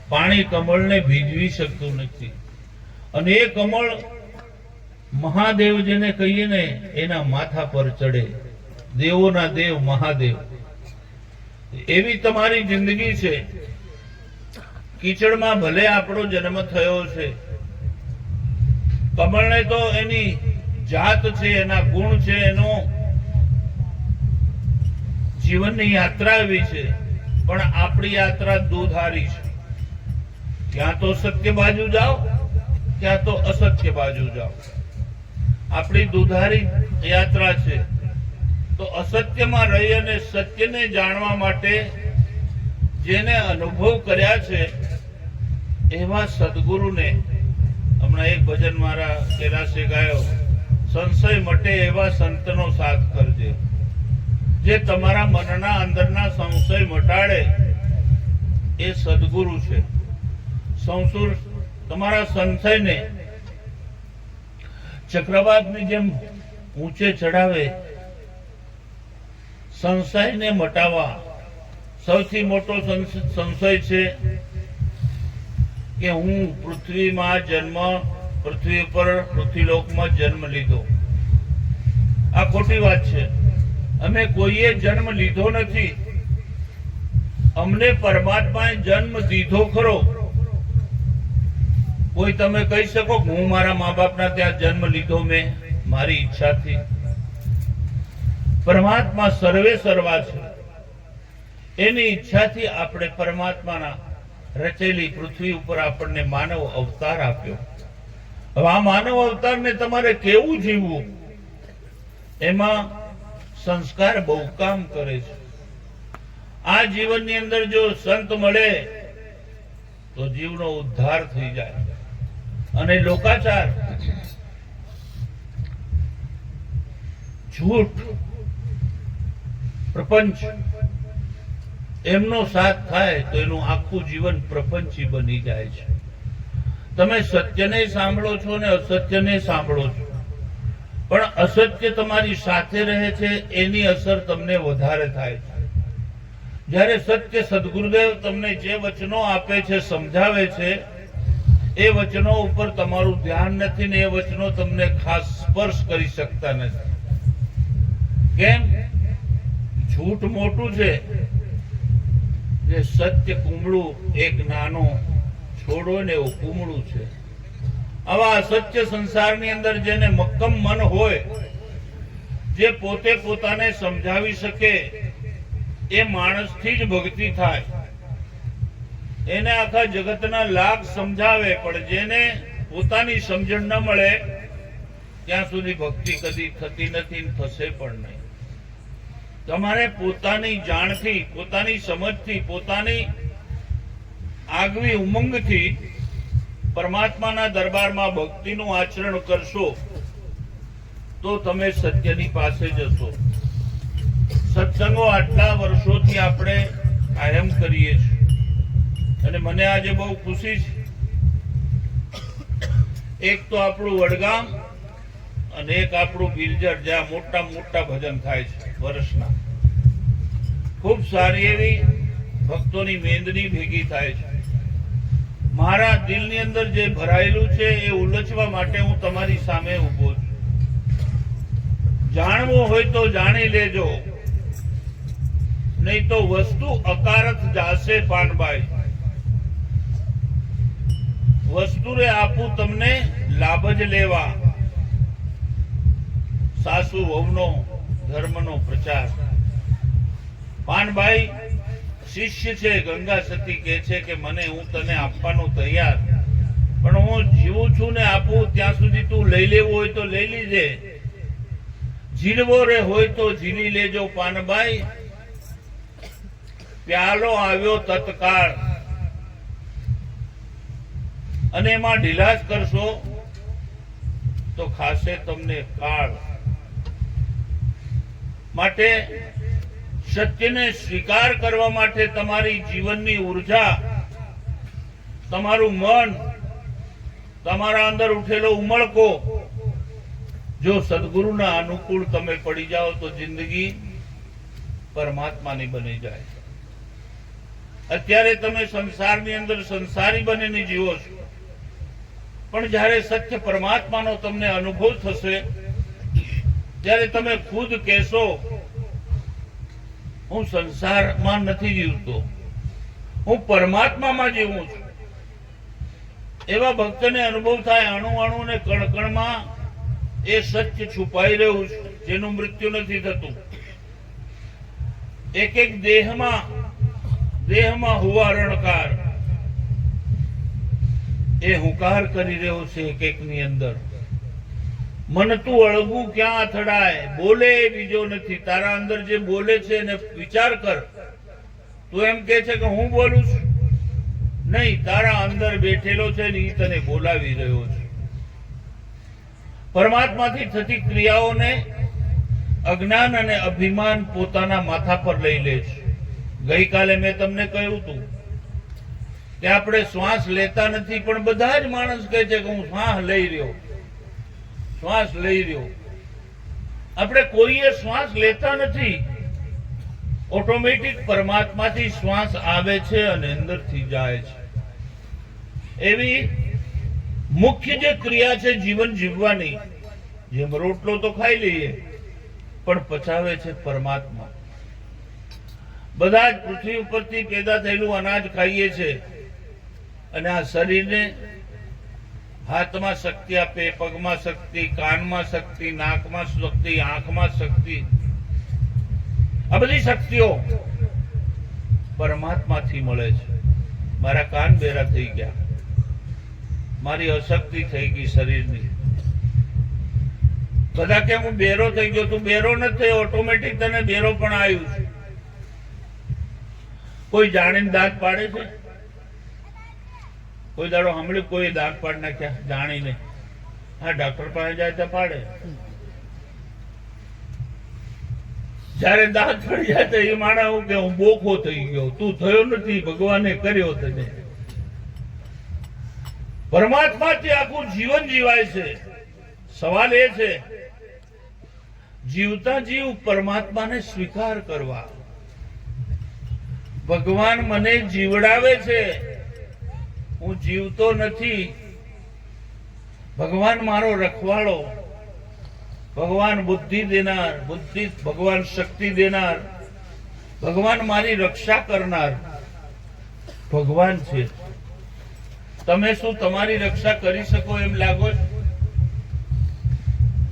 પાણી કમળને ભીજવી શકતું નથી. અને એ કમળ મહાદેવ જેને કહીએ ને એના માથા પર ચડે. દેવોના દેવ મહાદેવ. એવી તમારી જિંદગી છે. કીચડમાં ભલે આપણો જન્મ થયો છે, કમળને તો એની જાત છે, એના ગુણ છે, એનો જીવનની યાત્રા એવી છે. પણ આપણી યાત્રા દોધારી છે. ક્યાં તો સત્ય બાજુ જાઓ, ક્યાં તો અસત્ય બાજુ જાઓ. આપણી દુધારી યાત્રા છે. તો અસત્યમાં રહી અને સત્યને જાણવા માટે જેને અનુભવ કર્યા છે એવા સદગુરુને, હમણાં એક ભજન મારા કેલાસે ગાયો, સંશય મટે એવા સંતનો સાથ કરજે. જે તમારા મનના અંદરના સંશય મટાડે એ સદગુરુ છે. સંસુર તમારા સંશયને ચક્રવાતની જેમ ઊંચે ચડાવે. સંશયને મટાવવા સૌથી મોટો સંશય છે કે હું પૃથ્વીમાં જન્મ, પૃથ્વી પર પૃથ્વીલોકમાં જન્મ લીધો. આ ખોટી વાત છે. અમે કોઈએ જન્મ લીધો નથી. અમને પરમાત્માએ જન્મ દીધો ખરો. કોઈ તમે કહી શકો કે હું મારા મા બાપના ત્યાં જન્મ લીધો મેં મારી ઈચ્છાથી? પરમાત્મા સર્વે સર્વા છે. એની ઈચ્છાથી આપણે પરમાત્માના રચેલી પૃથ્વી ઉપર આપણને માનવ અવતાર આપ્યો. હવે આ માનવ અવતારને તમારે કેવું જીવવું, એમાં સંસ્કાર બહુ કામ કરે છે. આ જીવનની અંદર જો સંત મળે તો જીવનો ઉદ્ધાર થઈ જાય. અને લોકાચાર, झूठ, प्रपंच एमनो साथ थाय तो एनु आखू जीवन प्रपंची बनी जाय छे। तमे सत्यने सांभळो छो ने असत्यने सांभळो छो, पण असत्य तमारी साथे रहे छे एनी असर तमने वधारे थाय छे। ज्यारे सत्य सद्गुरुदेव तमने जे वचनो आपे छे, समझावे छे, ए वचनो उपर तमारू ध्यान नथी ने ए वचनो तमने खास स्पर्श करी शकता नथी। केम? झूठ मोटू छे, जे सत्य कुमड़ू एक नानो छोड़ो ने वो कुमड़ू छे। आवा सत्य संसारनी अंदर जेने मक्कम मन होय, जे पोते पोताने समझावी सके, ए माणसथी ज भक्ति थाय। एने आखा जगतना लाख समझावे पण जेने पोतानी समजण न मळे त्यां सुधी भक्ति कदी थती नथी ने थशे पण नहीं। तमारे पोतानी जाणथी, पोतानी समझथी, पोतानी आगवी उमंगथी परमात्माना दरबारमां भक्तिनुं आचरण करशो तो तमे सत्यनी पासे जशो। सत्संगो आटला वर्षोथी आपणे कायम करीए छीए अने मने आजे बहु खुशी छे। एक तो आपणुं वडगाम अने एक आपणुं गिरजर, ज्यां मोटा मोटा भजन थाय छे वर्षना। खूब सारी एवी भक्तोनी मेंदनी भेगी थाय छे। मारा दिलनी अंदर जे भरायेलुं छे ए उलचवा माटे हूँ तमारी सामे ऊभो छुं। जाणवुं होय तो जाणी लेजो, नहीं तो वस्तु अकारथ जाशे। पानबाई, वस्तु रे आपू तमने लाभ ज लेवा। सासु वहुनो धर्मनो प्रचार। पानबाई शिष्य छे, गंगा सती कहे छे के मने हूँ तने आपवानो तैयार, पण हूँ जीवुं छुं ने आपू त्यां सुधी तू लई लेवो होय तो लई लीजे, झीलवो रे होय तो झीली लेजो। पानबाई, प्यालो आव्यो तत्काळ अने एमां ढीलास करशो तो खासे तमने काळ। माटे सत्यने स्वीकार करवा माटे तमारी जीवननी ऊर्जा, तमारू मन, तमारा अंदर उठेलो उमळको जो सद्गुरुना अनुकूल तमे पड़ी जाओ तो जिंदगी परमात्मानी बनी जाए। અત્યારે તમે સંસારની અંદર સંસારી બનીને જીવો છો, પણ જ્યારે સત્ય પરમાત્માનો તમને અનુભવ થશે ત્યારે તમે ખુદ કહેશો હું સંસારમાં નથી જીવતો, હું પરમાત્મામાં જીવું છું. એવા ભક્તને અનુભવ થાય અણુ અણુ ને કણકણમાં એ સત્ય છુપાઈ રહ્યું છે, જેનું મૃત્યુ નથી થતું. એક એક દેહમાં હુવા રણકાર એ હુંકાર કરી રહ્યો છે એક એક ની અંદર. મન તું અળગું ક્યાં અથડાય, બોલે બીજો નથી. તારા અંદર જે બોલે છે એને વિચાર કર. તું એમ કે છે કે હું બોલું છું, નહીં, તારા અંદર બેઠેલો છે ને એ તને બોલાવી રહ્યો છે. પરમાત્માથી થતી ક્રિયાઓને અજ્ઞાન અને અભિમાન પોતાના માથા પર લઈ લે છે. ગઈકાલે મેં તમને કહ્યું હતું કે આપણે શ્વાસ લેતા નથી, પણ બધા જ માણસ કહે છે કે હું શ્વાસ લઈ રહ્યો. આપણે કોઈએ શ્વાસ લેતા નથી. ઓટોમેટિક પરમાત્માથી શ્વાસ આવે છે અને અંદરથી જાય છે. એવી મુખ્ય જે ક્રિયા છે જીવન જીવવાની, જેમ રોટલો તો ખાઈ લઈએ પણ પચાવે છે પરમાત્મા. બધા જ પૃથ્વી ઉપરથી પેદા થયેલું અનાજ ખાઈએ છે અને આ શરીરને હાથમાં શક્તિ આપે, પગમાં શક્તિ, કાનમાં શક્તિ, નાકમાં શક્તિ, આંખમાં શક્તિ. આ બધી શક્તિઓ પરમાત્માથી મળે છે. મારા કાન બેરા થઈ ગયા, મારી અશક્તિ થઈ ગઈ શરીરની. બધા કે હું બેરો થઈ ગયો. તું બેરો નથી થયો, ઓટોમેટિક તને બેરો પણ આવ્યું છે. કોઈ જાણીને દાંત પાડે છે? કોઈ દાડો સાંભળ્યું કોઈ દાંત પાડી નાખ્યા જાણીને? હા, ડોક્ટર પાસે જાય તો પાડે. જયારે દાંત પડી જાય તો એ માણસ એવું કે હું બોખો થઈ ગયો. તું થયો નથી, ભગવાને કર્યો તને. પરમાત્માથી આખું જીવન જીવાય છે. સવાલ એ છે જીવતા જીવ પરમાત્માને સ્વીકાર કરવા. ભગવાન મને જીવડાવે છે, હું જીવતો નથી. ભગવાન મારો રખવાડો, ભગવાન બુદ્ધિ દેનાર, ભગવાન શક્તિ દેનાર, ભગવાન મારી રક્ષા કરનાર ભગવાન છે. તમે શું તમારી રક્ષા કરી શકો એમ લાગો છો?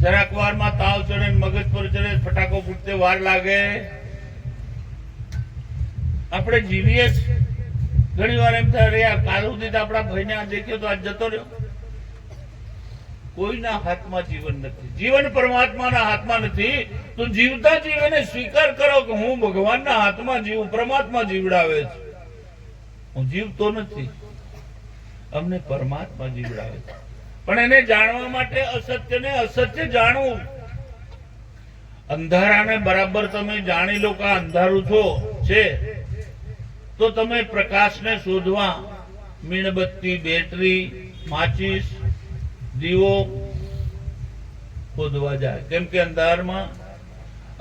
જરાક વારમાં તાવ ચડે, મગજ પર ચડે, ફટાકો ફૂટતે વાર લાગે. આપણે જીવીએ જ. ઘણી વાર એમ થાય યાર કાલ સુધી આપણા ભાઈને આ દેખ્યો તો આજ જતો રહ્યો. કોઈના હાથમાં જીવન નથી. જીવન પરમાત્માના હાથમાં નથી. તો જીવતા જીવને સ્વીકાર કરો કે હું ભગવાનના હાથમાં જીવું, પરમાત્મા જીવડાવે છે. હું જીવતો નથી, અમને પરમાત્મા જીવડાવે છે. પણ એને જાણવા માટે અસત્યને અસત્ય જાણવું. અંધારાને બરાબર તમે જાણી લો કે આ અંધારું છે તો તમે પ્રકાશને શોધવા મીણબત્તી, બેટરી, માચીસ, દીવો શોધવા જાય. કેમ કે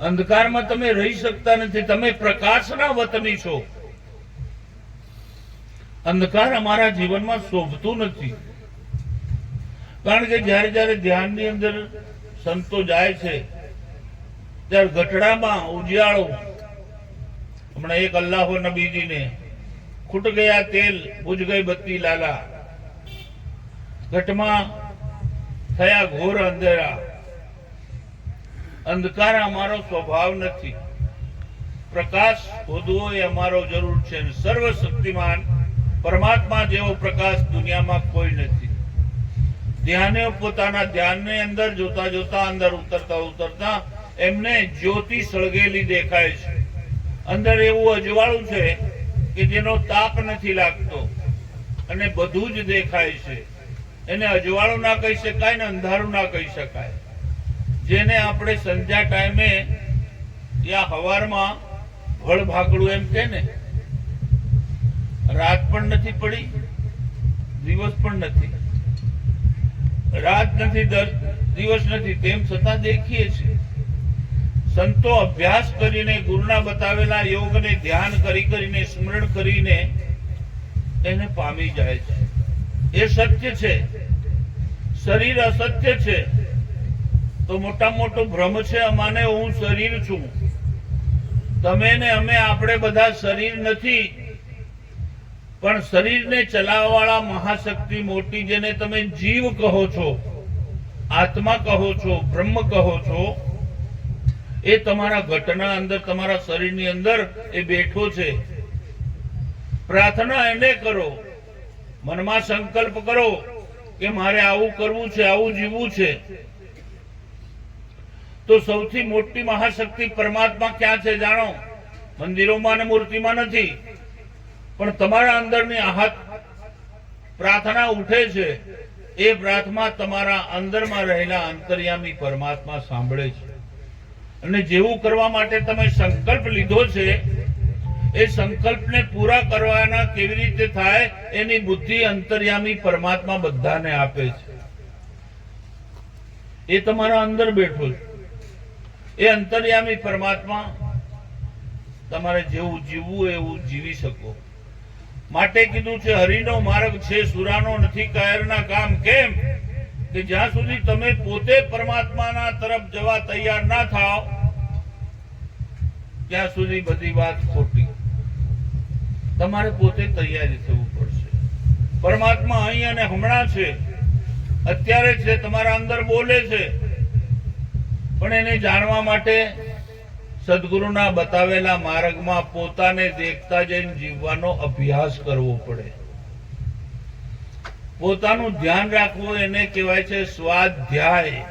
અંધકારમાં તમે રહી શકતા નથી. તમે પ્રકાશના વતની છો. અંધકાર અમારા જીવનમાં શોભતું નથી. કારણ કે જયારે જયારે ધ્યાનની અંદર સંતો જાય છે ત્યારે ગઠડામાં ઉજિયાળો. હમણાં એક અલ્લાહો નબીજીને ખૂટ ગયા તેલ, બુझ ગઈ બત્તી લાલા. ઘટમાં થયા ઘોર અંધેરા. અંધકાર અમારો સ્વભાવ નથી. પ્રકાશ શોધવો એ અમારો જરૂર છે. સર્વશક્તિમાન પરમાત્મા જેવો પ્રકાશ દુનિયામાં કોઈ નથી. ધ્યાને પોતાના ધ્યાનની અંદર જોતા જોતા અંદર ઉતરતા એમને જ્યોતિ સળગેલી દેખાય છે. અંદર એવું અજવાળું છે કે જેનો તાપ નથી લાગતો અને બધું જ દેખાય છે. એને અજવાળું ના કહી શકાય ને અંધારું ના કહી શકાય. જેને આપણે સંધ્યા ટાઈમે યા હવારમાં ભળ ભાગડું એમ કે ને, રાત પણ નથી પડી, દિવસ પણ નથી, રાત નથી, દિવસ નથી, તેમ છતાં દેખીએ છીએ. સંતો અભ્યાસ કરીને ગુરુના બતાવેલા યોગને ધ્યાન કરીને સ્મરણ કરીને એને પામી જાય છે. એ સત્ય છે. શરીર અસત્ય છે તો મોટા મોટો ભ્રમ છે અમાને હું શરીર છું. તમે ને અમે આપણે બધા શરીર નથી, પણ શરીરને ચલાવવાવાળા મહાશક્તિ મોટી, જેને તમે જીવ કહો છો, આત્મા કહો છો, બ્રહ્મ કહો છો, એ તમારા ઘટના અંદર, તમારા શરીરની અંદર એ બેઠો છે. પ્રાર્થના એને કરો, મનમાં સંકલ્પ કરો કે મારે આવું કરવું છે, આવું જીવવું છે. તો સૌથી મોટી મહાશક્તિ પરમાત્મા ક્યાં છે જાણો? મંદિરોમાં અને મૂર્તિમાં નથી, પણ તમારા અંદરની આહાત પ્રાર્થના ઉઠે છે. એ પ્રાર્થના તમારા અંદરમાં રહેલા અંતર્યામી પરમાત્મા સાંભળે છે. અને જેવું કરવા માટે તમે સંકલ્પ લીધો છે, એ સંકલ્પને પૂરા કરવાના કેવી રીતે થાય એની બુદ્ધિ અંતર્યામી પરમાત્મા બધાને આપે છે. એ તમારા અંદર બેઠો છે. એ અંતર્યામી પરમાત્મા તમારે જેવું જીવવું એવું જીવી શકો. માટે કીધું છે હરિનો માર્ગ છે સુરાનો નથી કાયરના કામ. કેમ કે જ્યાં સુધી તમે પોતે પરમાત્માના તરફ જવા તૈયાર ના થાવ ત્યાં સુધી બધી વાત ખોટી. તમારે પોતે તૈયારી થવું પડશે. પરમાત્મા અહીં અને હમણાં છે, અત્યારે છે, તમારા અંદર બોલે છે, પણ એને જાણવા માટે સદગુરુના બતાવેલા માર્ગમાં પોતાને દેખતા જઈને જીવવાનો અભ્યાસ કરવો પડે. પોતાનું ધ્યાન રાખવું એને કહેવાય છે સ્વાધ્યાય.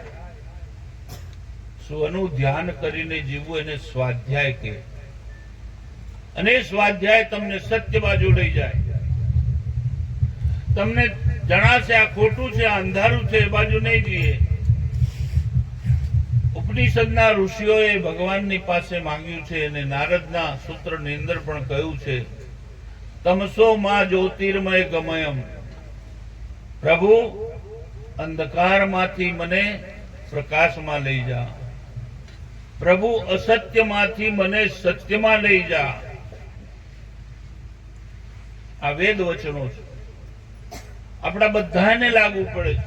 સ્વનું ધ્યાન કરીને જીવવું એને સ્વાધ્યાય કહે. અને એ સ્વાધ્યાય તમને સત્ય બાજુ લઈ જાય. તમને જણાશે આ ખોટું છે, આ અંધારું છે, એ બાજુ નહીં જઈએ. ઉપનિષદના ઋષિઓએ ભગવાનની પાસે માંગ્યું છે, અને નારદના સૂત્રની અંદર પણ કહ્યું છે, તમસો માં જ્યોતિર્મય ગમયમ. પ્રભુ, અંધકારમાંથી મને પ્રકાશમાં લઈ જા. પ્રભુ, અસત્યમાંથી મને સત્યમાં લઈ જા. આ વેદ વચનો છે, આપણા બધાને લાગુ પડે છે.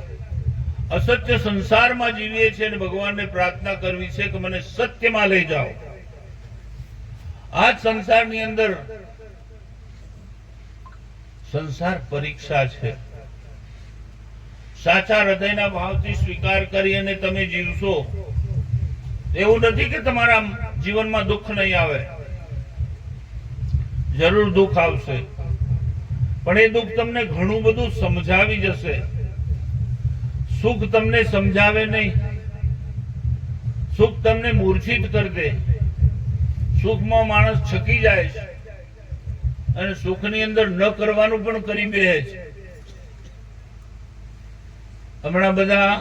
અસત્ય સંસારમાં જીવીએ છીએ અને ભગવાનને પ્રાર્થના કરવી છે કે મને સત્યમાં લઈ જાઓ. આ જ સંસારની અંદર સંસાર પરીક્ષા છે. સાચા હૃદયના ભાવથી સ્વીકાર કરી અને તમે જીવશો. એવું નથી કે તમારા જીવનમાં દુઃખ નહીં આવે. જરૂર દુઃખ આવશે, પણ એ દુઃખ તમને ઘણું બધું સમજાવી જશે. સુખ તમને સમજાવે નહીં. સુખ તમને મૂર્છિત કરી દે. સુખમાં માણસ છકી જાય છે અને સુખની અંદર ન કરવાનું પણ કરી બેસે છે. હમણાં બધા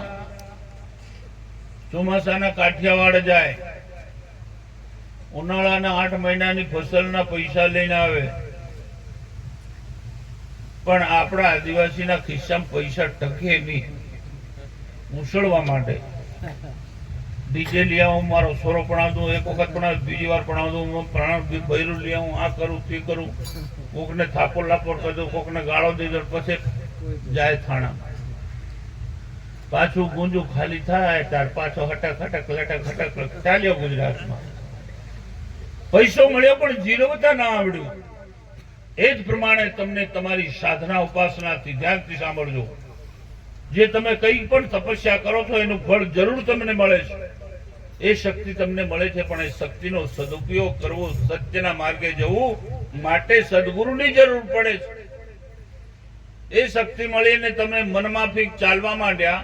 ચોમાસાના કાઠિયાવાડ જાય, ઉનાળાના 8 મહિનાની ફસલના પૈસા લઈને આવે, પણ આપણા આદિવાસીના ખિસ્સામાં પૈસા ટકે નહીં. મુસળવા માટે ડીજે લઈ આવું, મારો સોરો ભણાવતું, એક વખત ભણાવ, બીજી વાર ભણાવતું, બૈરું લઈ આવું, આ કરું તે કરું, કોકને થાપો લાપોર કરી દઉં, કોકને ગાળો દઈ દઉં, પછી જાય થાણા. પાછું ગુંજું ખાલી થાય ત્યાર પાછો હટક હટક લટક હટક ચાલ્યો ગુજરાતમાં. પૈસો મળ્યો પણ જીરવતા ના આવડ્યું. એ જ પ્રમાણે તમને તમારી સાધના ઉપાસનાથી ધ્યાનથી સાંભળજો. જે તમે કઈ પણ તપસ્યા કરો છો એનું ફળ જરૂર તમને મળે છે. એ શક્તિ તમને મળે છે, પણ એ શક્તિનો સદુપયોગ કરવો, સત્યના માર્ગે જવું માટે સદગુરુની જરૂર પડે છે. એ શક્તિ મળીને તમે મનમાફિક ચાલવા માંડ્યા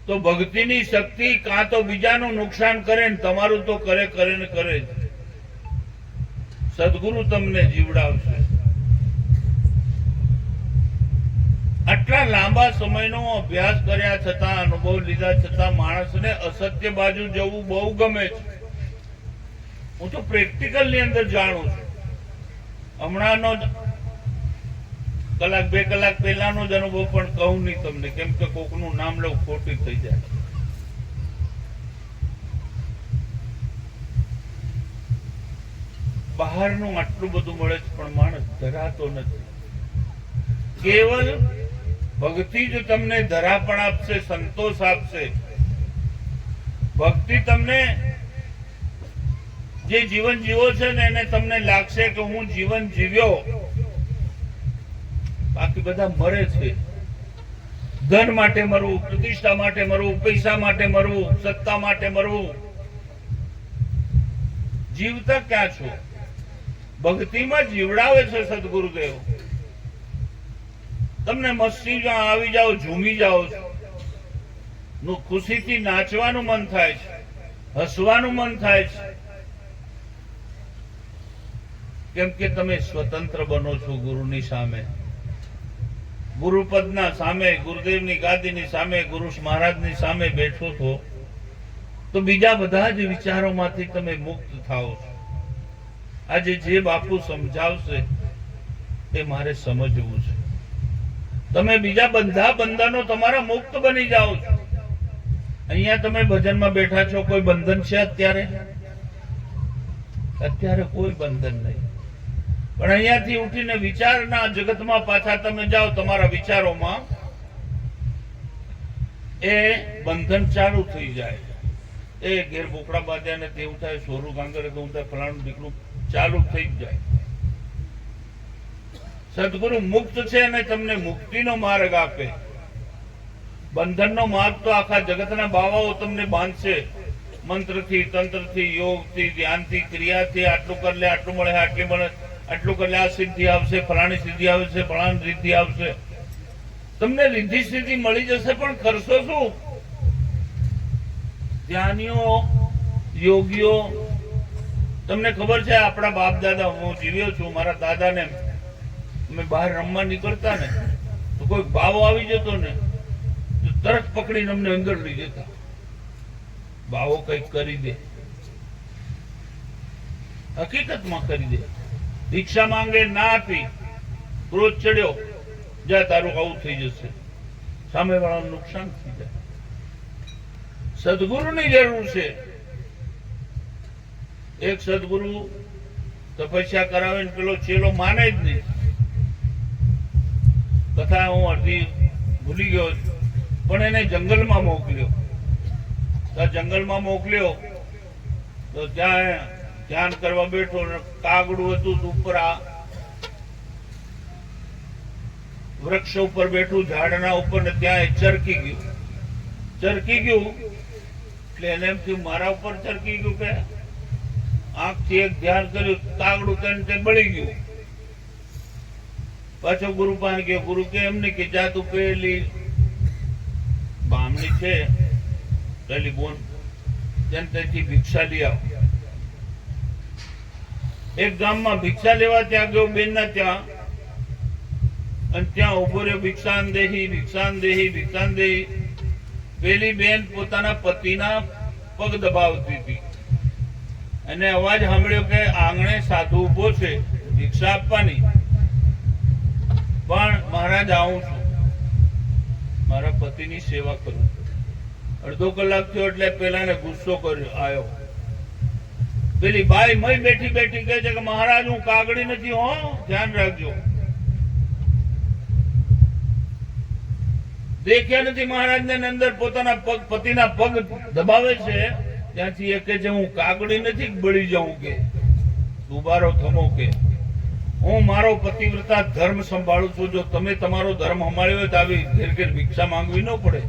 તો ભક્તિની શક્તિ કાં તો બીજાનું નુકસાન કરે ને તમારું તો કરે કરે ને કરે જ. સદગુરુ તમને જીવડાવશે. આટલા લાંબા સમયનો અભ્યાસ કર્યા છતાં, અનુભવ લીધા છતાં માણસને અસત્ય બાજુ જવું બહુ ગમે છે. હું તો પ્રેક્ટિકલ ની અંદર જાણું છું. હમણાંનો કલાક 2 કલાક પહેલાનો જ અનુભવ પણ કહું નહીં તમને, કેમ કે કોકનું નામ લઉં ખોટી થઈ જાય. બહારનું આટલું બધું મળે છે પણ માણસ ધરાતો નથી. કેવલ ભક્તિ જ તમને ધરાપણ આપશે, સંતોષ આપશે. ભક્તિ તમને જે જીવન જીવો છે ને એને તમને લાગશે કે હું જીવન જીવ્યો. બાકી બધા મરે છે. ધન માટે મરવું, પ્રતિષ્ઠા માટે મરવું, પૈસા માટે મરવું, સત્તા માટે મરવું. જીવતા ક્યાં છો? ભક્તિમાં જીવડાવે છે સદગુરુદેવ. તમને મસ્તીમાં આવી જાઓ, ઝૂમી જાઓ છો, ખુશીથી નાચવાનું મન થાય છે, હસવાનું મન થાય છે. કેમ કે તમે સ્વતંત્ર બનો છો ગુરુની સામે, ગુરુપદના સામે, ગુરુદેવની ગાદીની સામે, ગુરુ મહારાજની સામે બેઠો છો તો બીજા બધા જ વિચારોમાંથી તમે મુક્ત થાઓ છો. આજે જે બાપુ સમજાવશે એ મારે સમજવું છે. તમે બીજા બધા બંધનો તમારા મુક્ત બની જાઓ છો. અહીંયા તમે ભજનમાં બેઠા છો, કોઈ બંધન છે અત્યારે? અત્યારે કોઈ બંધન નહીં. પણ અહીંયાથી ઉઠીને વિચારના જગતમાં પાછા તમે જાઓ, તમારા વિચારોમાં એ બંધન ચાલુ થઈ જાય. એ ઘેર બોકડા બાંધ્યા ને તેવું થાય, સોરું ગાંગરે તેવું થાય, ફલાણું દીકરું ચાલુ થઈ જ જાય. સદગુરુ મુક્ત છે અને તમને મુક્તિનો માર્ગ આપે. બંધનનો માર્ગ તો આખા જગતના બાવાઓ તમને બાંધશે, મંત્રથી, તંત્રથી, યોગથી, ધ્યાનથી, ક્રિયાથી. આટલું કરી લે, આટલું મળે, આટલી મળે, આટલું કરી લે, આ સિદ્ધિ આવશે, ફલાણી સિદ્ધિ આવશે, ફલાણી સિદ્ધિ આવશે. તમને રિદ્ધિ સિદ્ધિ મળી જશે, પણ કરશો શું? ધ્યાનીઓ, યોગીઓ, તમને ખબર છે આપણા બાપ દાદા, હું જીવ્યો છું, મારા દાદાને અમે બહાર રમવા નીકળતા ને તો કોઈ બાવો આવી જતો ને તો તરત પકડીને અમને અંદર લઈ જતા. બાવો કઈક કરી દે, હકીકતમાં કરી દે. ભિક્ષા માંગે, ના આપી, ક્રોધ ચડ્યો, જા તારું આવું થઈ જશે, સામે વાળાનું નુકસાન થઈ જાય. સદગુરુની જરૂર છે. એક સદગુરુ તપસ્યા કરાવે ને પેલો ચેલો માને જ નહીં. કથા હું અડધી ભૂલી ગયો, પણ એને જંગલમાં મોકલ્યો. જંગલમાં મોકલ્યો તો ત્યાં ધ્યાન કરવા બેઠો, કાગડું હતું ઉપર, આ વૃક્ષ ઉપર બેઠું, ઝાડના ઉપર, ને ત્યાં ચરકી ગયું. એટલે એને એમ થયું મારા ઉપર ચરકી ગયું કે આંખથી એક ધ્યાન કર્યું, કાગડું તેને બળી ગયું. પાછો ગુરુ પાસે ગયો. ગુરુ કે એમ નહીં કે જા તું પેલી બામણી છે, પેલી બોન, તેને ત્યાંથી ભિક્ષા લઈ આવ. એક ગામમાં ભિક્ષા લેવા ત્યાં ગયો, બેન ના ત્યાં, અને ત્યાં ઉભો રહ્યો. ભિક્ષાન દેહી, ભિક્ષાન દેહી, ભિક્ષાન દેહી. પેલી બેન પોતાના પતિના પગ દબાવતી હતી અને અવાજ સાંભળ્યો કે આંગણે સાધુ ઉભો છે, ભિક્ષા આપવાની. પણ મહારાજ આવું છું, મારા પતિની સેવા કરું. અડધો કલાક થયો એટલે પેલાને ગુસ્સો કર્યો, આવ્યો. પેલી બાઈ મય બેઠી બેઠી કહે છે કે મહારાજ હું કાગડી નથી, હો ધ્યાન રાખજો. દેખ્યા નથી મહારાજ ને અંદર પોતાના પગ, પતિના પગ દબાવે છે. ત્યાંથી એ કહે છે હું કાગડી નથી બળી જાઉં, કે દુબારો થમો, કે હું મારો પતિવ્રતા ધર્મ સંભાળું છું. જો તમે તમારો ધર્મ સંભાળ્યો હોય તો આવી ઘેર ઘેર ભિક્ષા માંગવી ન પડે.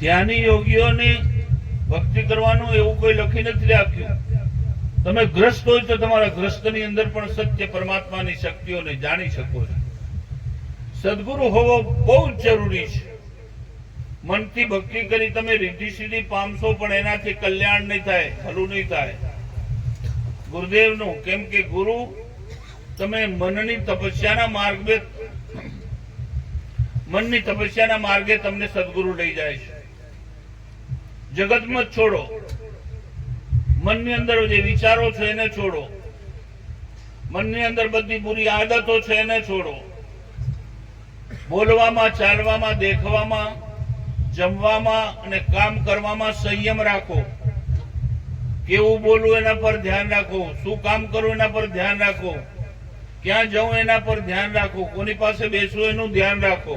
ધ્યાની યોગીઓની ભક્તિ કરવાનું એવું કોઈ લખી નથી રાખ્યું. તમે ગ્રસ્ત હોય તો તમારા ગ્રસ્તની અંદર પણ સત્ય પરમાત્માની શક્તિઓને જાણી શકો છો. સદગુરુ હોવો બહુ જ જરૂરી છે. મનથી ભક્તિ કરી તમે રિદ્ધિ સિદ્ધિ પામશો, પણ એનાથી કલ્યાણ નહીં થાય, ભલું નહીં થાય ગુરુદેવનું. કેમ કે ગુરુ તમે મનની તપસ્યાના માર્ગે તમને સદગુરુ લઈ જાય છે. જગતમાં છોડો, મનની અંદર જે વિચારો છે એને છોડો, મનની અંદર બધી બુરી આદતો છે એને છોડો. બોલવામાં, ચાલવામાં, દેખવામાં, જમવામાં અને કામ કરવામાં સંયમ રાખો. કેવું બોલવું એના પર ધ્યાન રાખો, શું કામ કરવું એના પર ધ્યાન રાખો, ક્યાં જવું એના પર ધ્યાન રાખો, કોની પાસે બેસવું એનું ધ્યાન રાખો.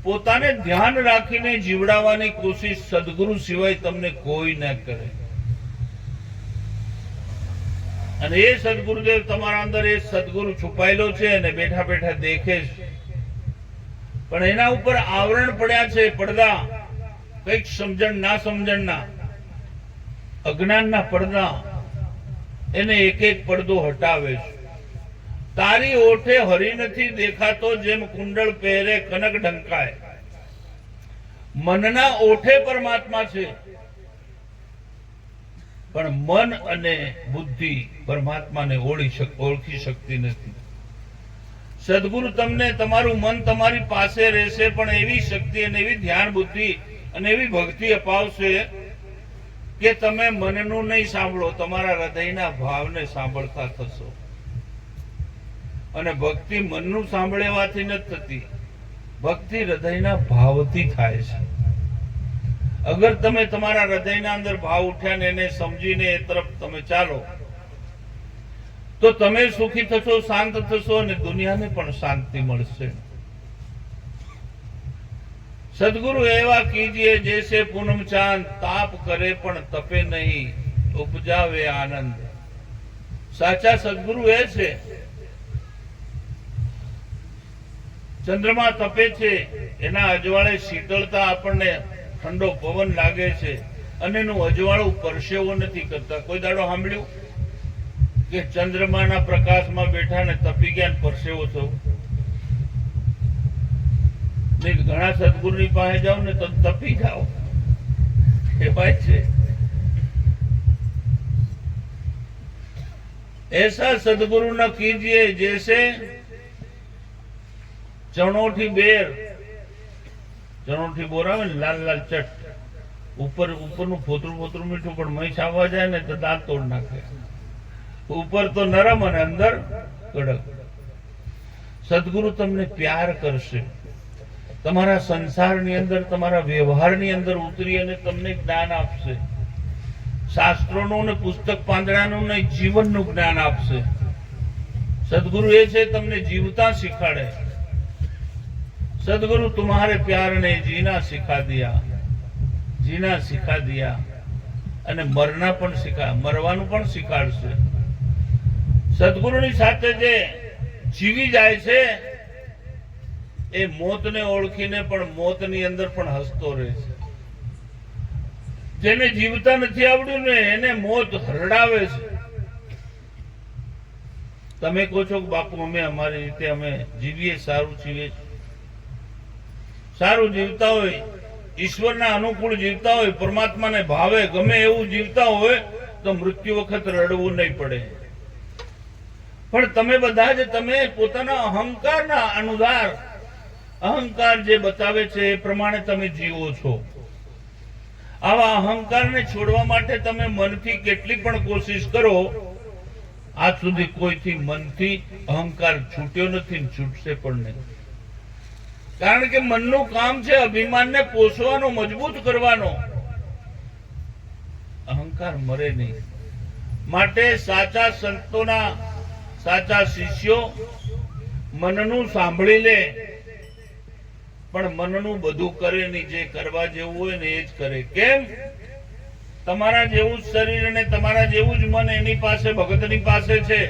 પોતાને ધ્યાન રાખીને જીવડાવવાની કોશિશ સદગુરુ સિવાય તમને કોઈ ન કરે. અને એ સદગુરુદેવ તમારા અંદર એ સદગુરુ છુપાયેલો છે અને બેઠા બેઠા દેખે છે, પણ એના ઉપર આવરણ પડ્યા છે, પડદા, કઈક સમજણ ના સમજણના, અજ્ઞાનના પડદા. એને એક એક પડદો હટાવે છે. તારી ઓઠે હરી નથી દેખાતો, જેમ કુંડળ પહેરે કનક ઢંકાય. મનના ઓઠે પરમાત્મા છે, પણ મન અને બુદ્ધિ પરમાત્માને ઓળખી શકતી નથી. સદગુરુ તમને તમારું મન તમારી પાસે રહેશે, પણ એવી શક્તિ અને એવી ધ્યાન બુદ્ધિ અને એવી ભક્તિ અપાવશે કે તમે મનનું નહીં સાંભળો, તમારા હૃદયના ભાવને સાંભળતા થશો. અને ભક્તિ મનનું સાંભળવાથી નથી થતી, ભક્તિ હૃદયના ભાવથી થાય છે. અગર તમે તમારા હૃદયના અંદર ભાવ ઉઠ્યા ને એને સમજીને એ તરફ તમે ચાલો, તો તમે સુખી થશો, શાંત થશો અને દુનિયાને પણ શાંતિ મળશે. સદગુરુ એવા કીજીએ જૈસે પૂનમ ચાંદ, તાપ કરે પણ તપે નહીં, ઉપજાવે આનંદ. સાચા સદગુરુ એ છે. ચંદ્રમા તપે છે, એના અજવાળે શીતળતા આપણને ઠંડો પવન લાગે છે, અને એનું અજવાળું પરસેવો નથી કરતા. કોઈ દાડો સાંભળ્યું કે ચંદ્રમાના પ્રકાશમાં બેઠા ને તપી ગયા પરસેવો થયો? નહીં. ઘણા સદગુરુની પાસે જાઓ ને તો તપી જાઓ, કહેવાય છે. ऐसा सदगुरु न कीजिए जैसे चणोठी बेर, ચણોઠી બોર આવે ને લાલ લાલ ચટ, ઉપરનું ફોતરું ફોતરું મીઠું, પણ મહી આવવા જાય ને તો દાંત તોડ નાખે. ઉપર તો નરમ અને અંદર કડક. સદગુરુ તમને પ્યાર કરશે, તમારા સંસારની અંદર, તમારા વ્યવહારની અંદર ઉતરી અને તમને જ્ઞાન આપશે. શાસ્ત્રોનું ને પુસ્તક પાંદડાનું ને જીવનનું જ્ઞાન આપશે. સદગુરુ એ છે તમને જીવતા શીખાડે. सदगुरु तुम्हारे प्यार ने जीना सिखा दिया, जीना सिखा दिया, અને મરના પણ મરવાનું પણ શીખાડશે. સદગુરુની સાથે જે જીવી જાય છે એ મોતને ઓળખીને પણ મોતની અંદર પણ હસતો રહે છે. જેને જીવતા નથી આવડ્યું ને એને મોત હરડાવે છે. તમે કહો છો કે બાપુ અમે અમારી રીતે અમે જીવીએ, સારું જીવીએ, સારું જીવતા હોય, ઈશ્વરના અનુકૂળ જીવતા હોય, પરમાત્માને ભાવે ગમે એવું જીવતા હોય તો મૃત્યુ વખત રડવું નહીં પડે. પણ તમે બધા જ તમે પોતાના અહંકારના અનુસાર, અહંકાર જે બતાવે છે એ પ્રમાણે તમે જીવો છો. આવા અહંકારને છોડવા માટે તમે મનથી કેટલી પણ કોશિશ કરો, આજ સુધી કોઈથી મનથી અહંકાર છૂટ્યો નથી, છૂટશે પણ નહીં. કારણ કે મનનું કામ છે અભિમાનને પોષવાનો, મજબૂત કરવાનો. અહંકાર મરે નહીં. માટે સાચા સંતોના, સાચા શિષ્યો મનનું સાંભળી લે, પણ મનનું બધું કરે નહીં. જે કરવા જેવું હોય ને એ જ કરે. કેમ? તમારા જેવું જ શરીર અને તમારા જેવું જ મન એની પાસે, ભગતની પાસે છે.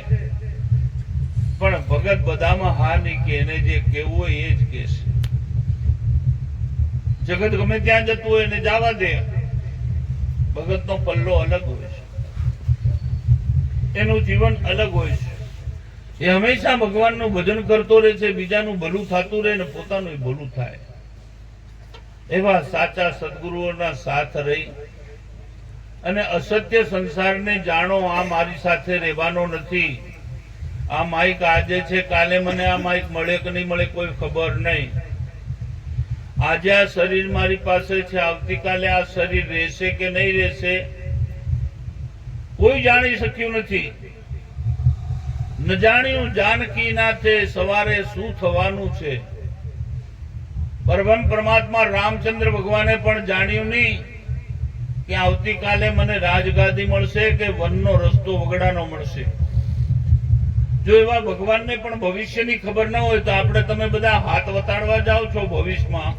પણ ભગત બધામાં હા નહીં કે, એને જે કેવું હોય એ જ કહેશે. જગત ગમે ત્યાં જતું હોય એને જવા દે. ભગતનો પલ્લો અલગ હોય છે, એનું જીવન અલગ હોય છે. એ હંમેશા ભગવાનનું ભજન કરતો રહે છે, બીજાનું ભલું થતું રહે ને પોતાનું ભલું થાય. એવા સાચા સદગુરુઓના સાથ રહી અને અસત્ય સંસારને જાણો. આ મારી સાથે રહેવાનો નથી. આ માઇક આજે છે, કાલે મને આ માઇક મળે કે નહીં મળે કોઈ ખબર નહીં. આજે આ શરીર મારી પાસે છે, આવતીકાલે આ શરીર રહેશે કે નહીં રહેશે કોઈ જાણી શક્યું નથી. ન જાણ્યું જાનકી નાથે, સવારે શું થવાનું છે. પરમ પરમાત્મા રામચંદ્ર ભગવાને પણ જાણ્યું નહીં કે આવતીકાલે મને રાજગાદી મળશે કે વનનો રસ્તો વગડાનો મળશે. જો એવા ભગવાનને પણ ભવિષ્યની ખબર ના હોય તો આપણે તમે બધા હાથ વતાડવા જાઓ છો ભવિષ્યમાં,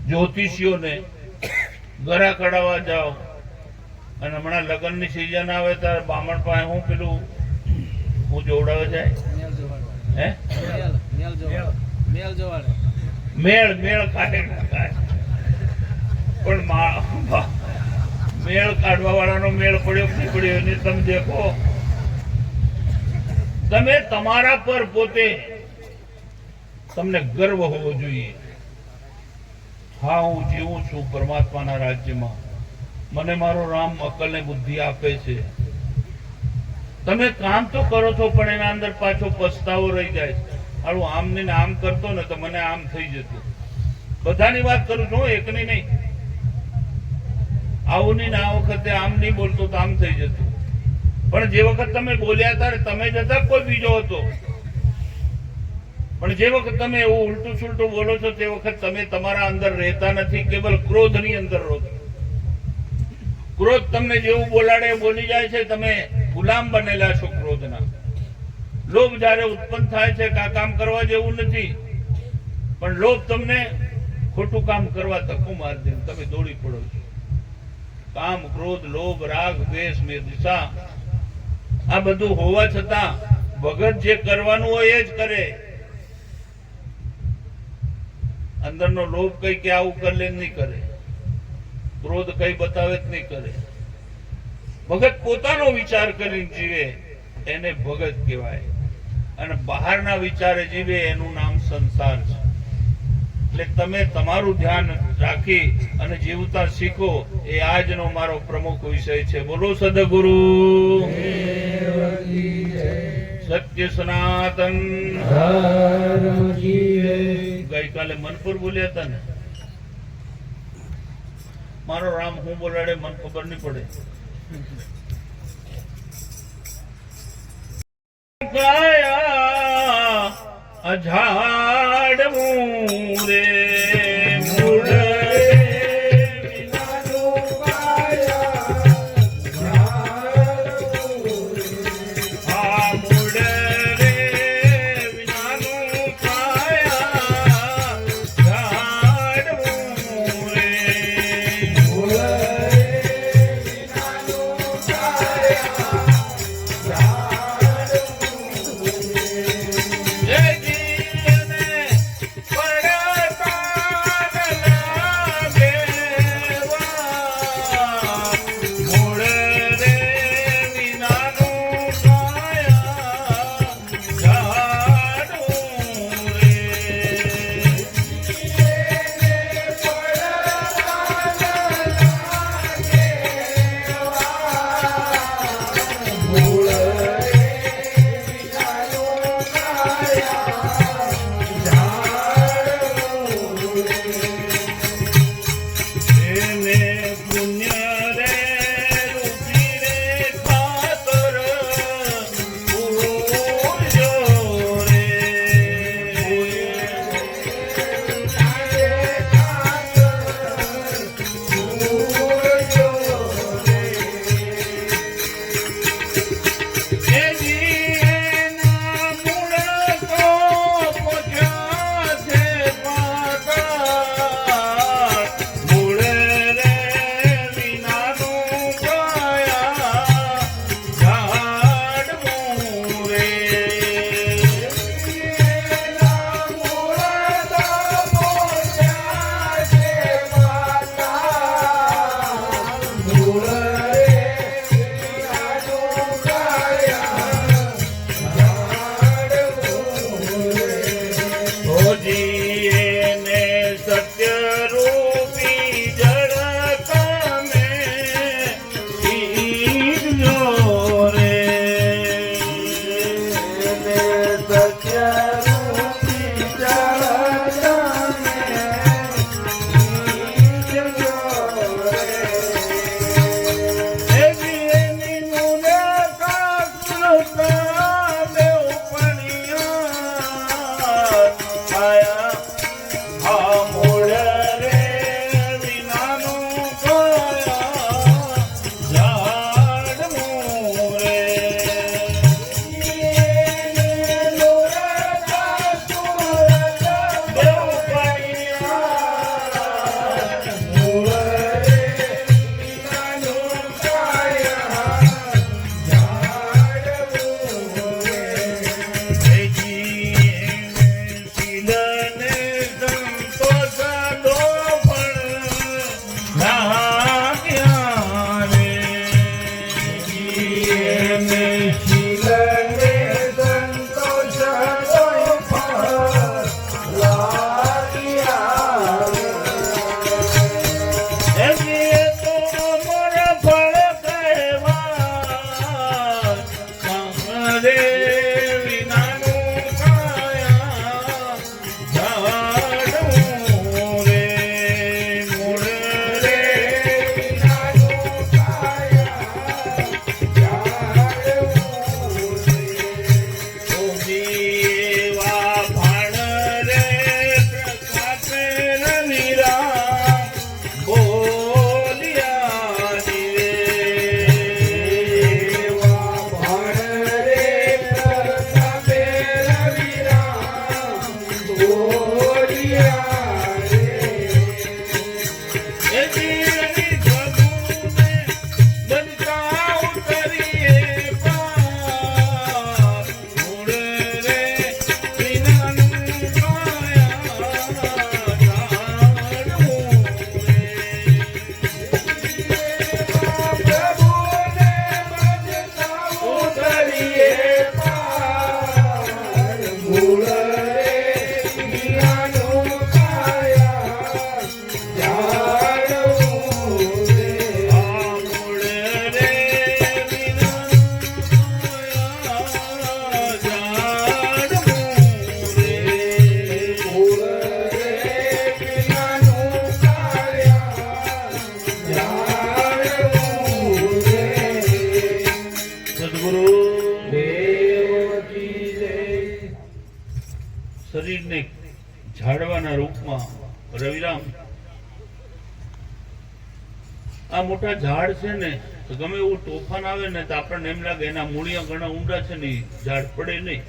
જ્યોતિષીઓને ગરા કઢાવવા જાઓ, અને હમણાં લગ્નની સિઝન આવે ત્યારે બામણ પાસે હું પેલું હું જોવડાવે જાય હે મેળ કાઢે પણ મેળ કાઢવા વાળાનો મેળ પડ્યો નહીં પડ્યો એને તમે દેખો. તમે તમારા પર પોતે તમને ગર્વ હોવો જોઈએ. હા, હું જીવું છું પરમાત્માના રાજ્યમાં, મને મારો રામ અકલ ને બુદ્ધિ આપે છે. તમે કામ તો કરો છો પણ એના અંદર પાછો પસ્તાવો રહી જાય. આવું આમ ને આમ કરતો ને તો મને આમ થઈ જતું. બધાની વાત કરું છું, એકની નહીં. આવું નહીં ને આ વખતે આમ નહીં બોલતો તો આમ થઈ જતું. પણ જે વખત તમે બોલ્યા ત્યારે તમે જ હતા, કોઈ બીજો હતો. પણ જે વખત તમે એવું ઉલટું સુલટું બોલો છો તે વખત તમે તમારા અંદર રહેતા નથી, કેવલ ક્રોધની અંદર રહો છો. ક્રોધ તમને જેવું બોલાડે બોલી જાય છે. તમે ગુલામ બનેલા છો ક્રોધના. લોભ જયારે ઉત્પન્ન થાય છે કે આ કામ કરવા જેવું નથી, પણ લોભ તમને ખોટું કામ કરવા ધક્કો મારી દે, તમે દોડી પડો છો. કામ, ક્રોધ, લોભ, રાગ, દ્વેષ, નિર્દિશા આ બધું હોવા છતાં ભગત જે કરવાનું હોય એ જ કરે. અંદરનો લોભ કઈ કે આવું કરે નહીં કરે, ક્રોધ કઈ બતાવે જ નહીં કરે. ભગત પોતાનો વિચાર કરીને જીવે એને ભગત કહેવાય, અને બહારના વિચારે જીવે એનું નામ સંસાર છે. એટલે તમે તમારું ધ્યાન રાખી અને જીવતા શીખો એ આજનો મારો પ્રમુખ વિષય છે. બોલો સદગુરુ સત્ય સનાતન. ગઈકાલે મનપુર બોલ્યા હતા ને, મારો રામ હું બોલાડે મને ખબર નહીં પડે. અઝાડવું રે મૂળ શરીરને ઝાડવાના રૂપમાં રવિરામ, આ મોટા ઝાડ છે ને તો ગમે એવું તોફાન આવે ને તો આપણને એમ લાગે એના મૂળિયા ઘણા ઊંડા છે ને ઝાડ પડે નહીં.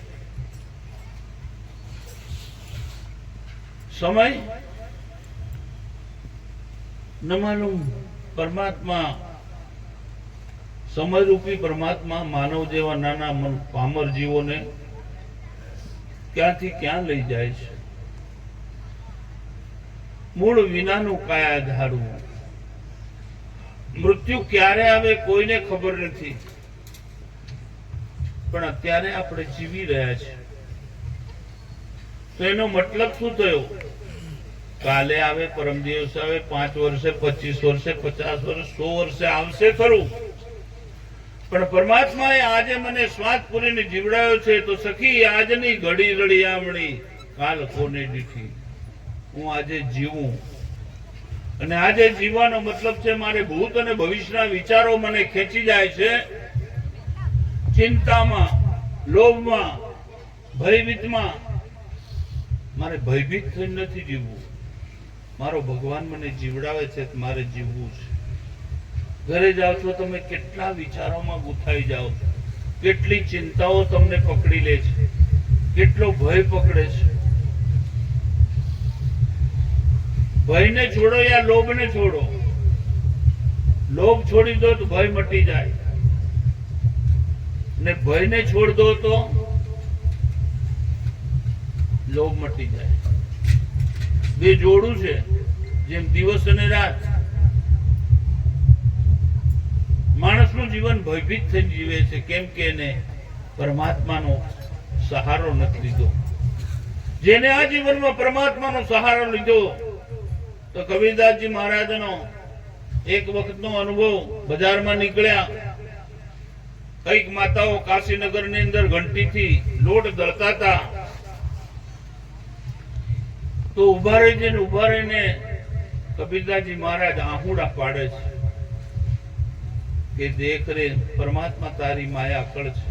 સમય ન માલુમ પરમાત્મા, સમયરૂપી પરમાત્મા માનવ જેવા નાના પામર જીવોને ક્યાંથી ક્યાં લઈ જાય છે. મૂળ વિનાનું કાયા ધારવું. મૃત્યુ ક્યારે આવે કોઈને ખબર નથી, પણ અત્યારે આપણે જીવી રહ્યા છીએ. તો એનો મતલબ શું થયો? કાલે આવે, પરમ દિવસ આવે, 5 વર્ષે, 25 વર્ષે, 50 વર્ષે, 100 વર્ષે આવશે ખરું, પણ પરમાત્માએ આજે મને શ્વાસ પૂરીને જીવડાયો છે તો સખી આજની ઘડી રળિયામણી કાલ કોને દીઠી. હું આજે જીવું, અને આજે જીવવાનો મતલબ છે મારે ભૂત અને ભવિષ્યના વિચારો મને ખેંચી જાય છે. ચિંતામાં, લોભમાં, ભયભીતમાં મારે ભયભીત થઈને નથી જીવવું. મારો ભગવાન મને જીવડાવે છે, મારે જીવવું છે. ઘરે જાઓ છો તમે કેટલા વિચારોમાં ગુથાઈ જાઓ, કેટલી ચિંતાઓ તમને પકડી લે છે, કેટલો ભય પકડે છે. ભયને છોડો યા લોભને છોડો. લોભ છોડી દો તો ભય મટી જાય, ને ભયને છોડ દો તો લોભ મટી જાય. બે જોડું છે, જેમ દિવસ અને રાત. માણસનું જીવન ભયભીત થઈને જીવે છે, કેમ કે એને પરમાત્માનો સહારો નથી લીધો. જેને આ જીવનમાં પરમાત્માનો સહારો લીધો, તો કબીરદાસજી મહારાજનો એક વખતનો અનુભવ. બજારમાં નીકળ્યા, કઈક માતાઓ કાશીનગરની અંદર ઘંટીથી લોટ દળતા હતા. તો ઉભા રહીને કબીરદાસજી મહારાજ આહુડા પાડે છે કે દેખ રે પરમાત્મા તારી માયા અકળ છે.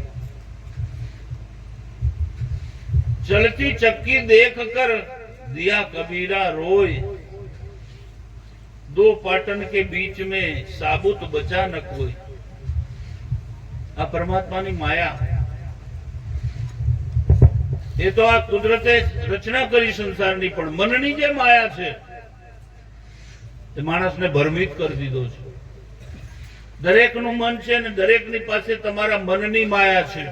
ચલતી ચક્કી દેખ કર દિયા કબીરા રોય, दो पाटन के बीच में साबुत बचा न कोई. આ પરમાત્માની માયા, એ તો આ કુદરતે રચના કરી સંસારની, પણ મનની જે માયા છે એ માણસને ભ્રમિત કરી દીધો છે. દરેકનું મન છે ને દરેકની પાસે તમારા મનની માયા છે.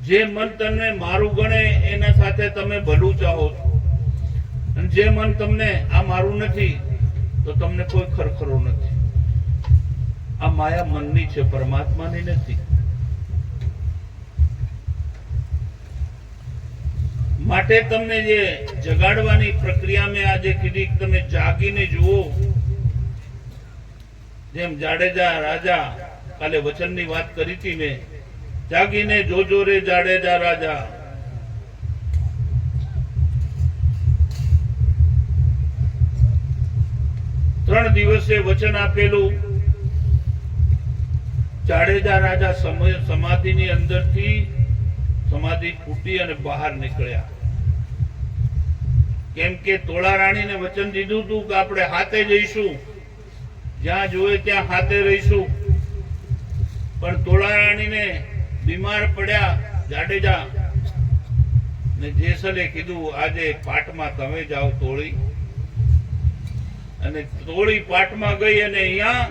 જે મન તમને મારું ગણે એના સાથે તમે ભલું ચાહો છો, અને જે મન તમને આ મારું નથી તો તમને કોઈ ખરખરો નથી. આ માયા મનની છે, પરમાત્માની નથી. માટે તમને જે જગાડવાની પ્રક્રિયા મેં આજે કીધી, તમે જાગીને જુઓ. જેમ જાડેજા રાજા, કાલે વચનની વાત કરી હતી મેં, જાગીને જોજો રે જાડેજા રાજા. ત્રણ દિવસે વચન આપેલું. જાડેજા રાજા સમાધિની અંદરથી સમાધિ ફૂટી અને બહાર નીકળ્યા. કેમ કે તોળા રાણીને વચન દીધું હતું કે આપણે હાથે જઈશું, જ્યાં જોઈએ ત્યાં હાથે રહીશું. પણ તોળા રાણીને બીમાર પડ્યા જાડેજા ને જેસલે કીધું આજે પાટમાં તમે જાઓ તોળી. અને તોળી પાટમાં ગઈ અને અહીંયા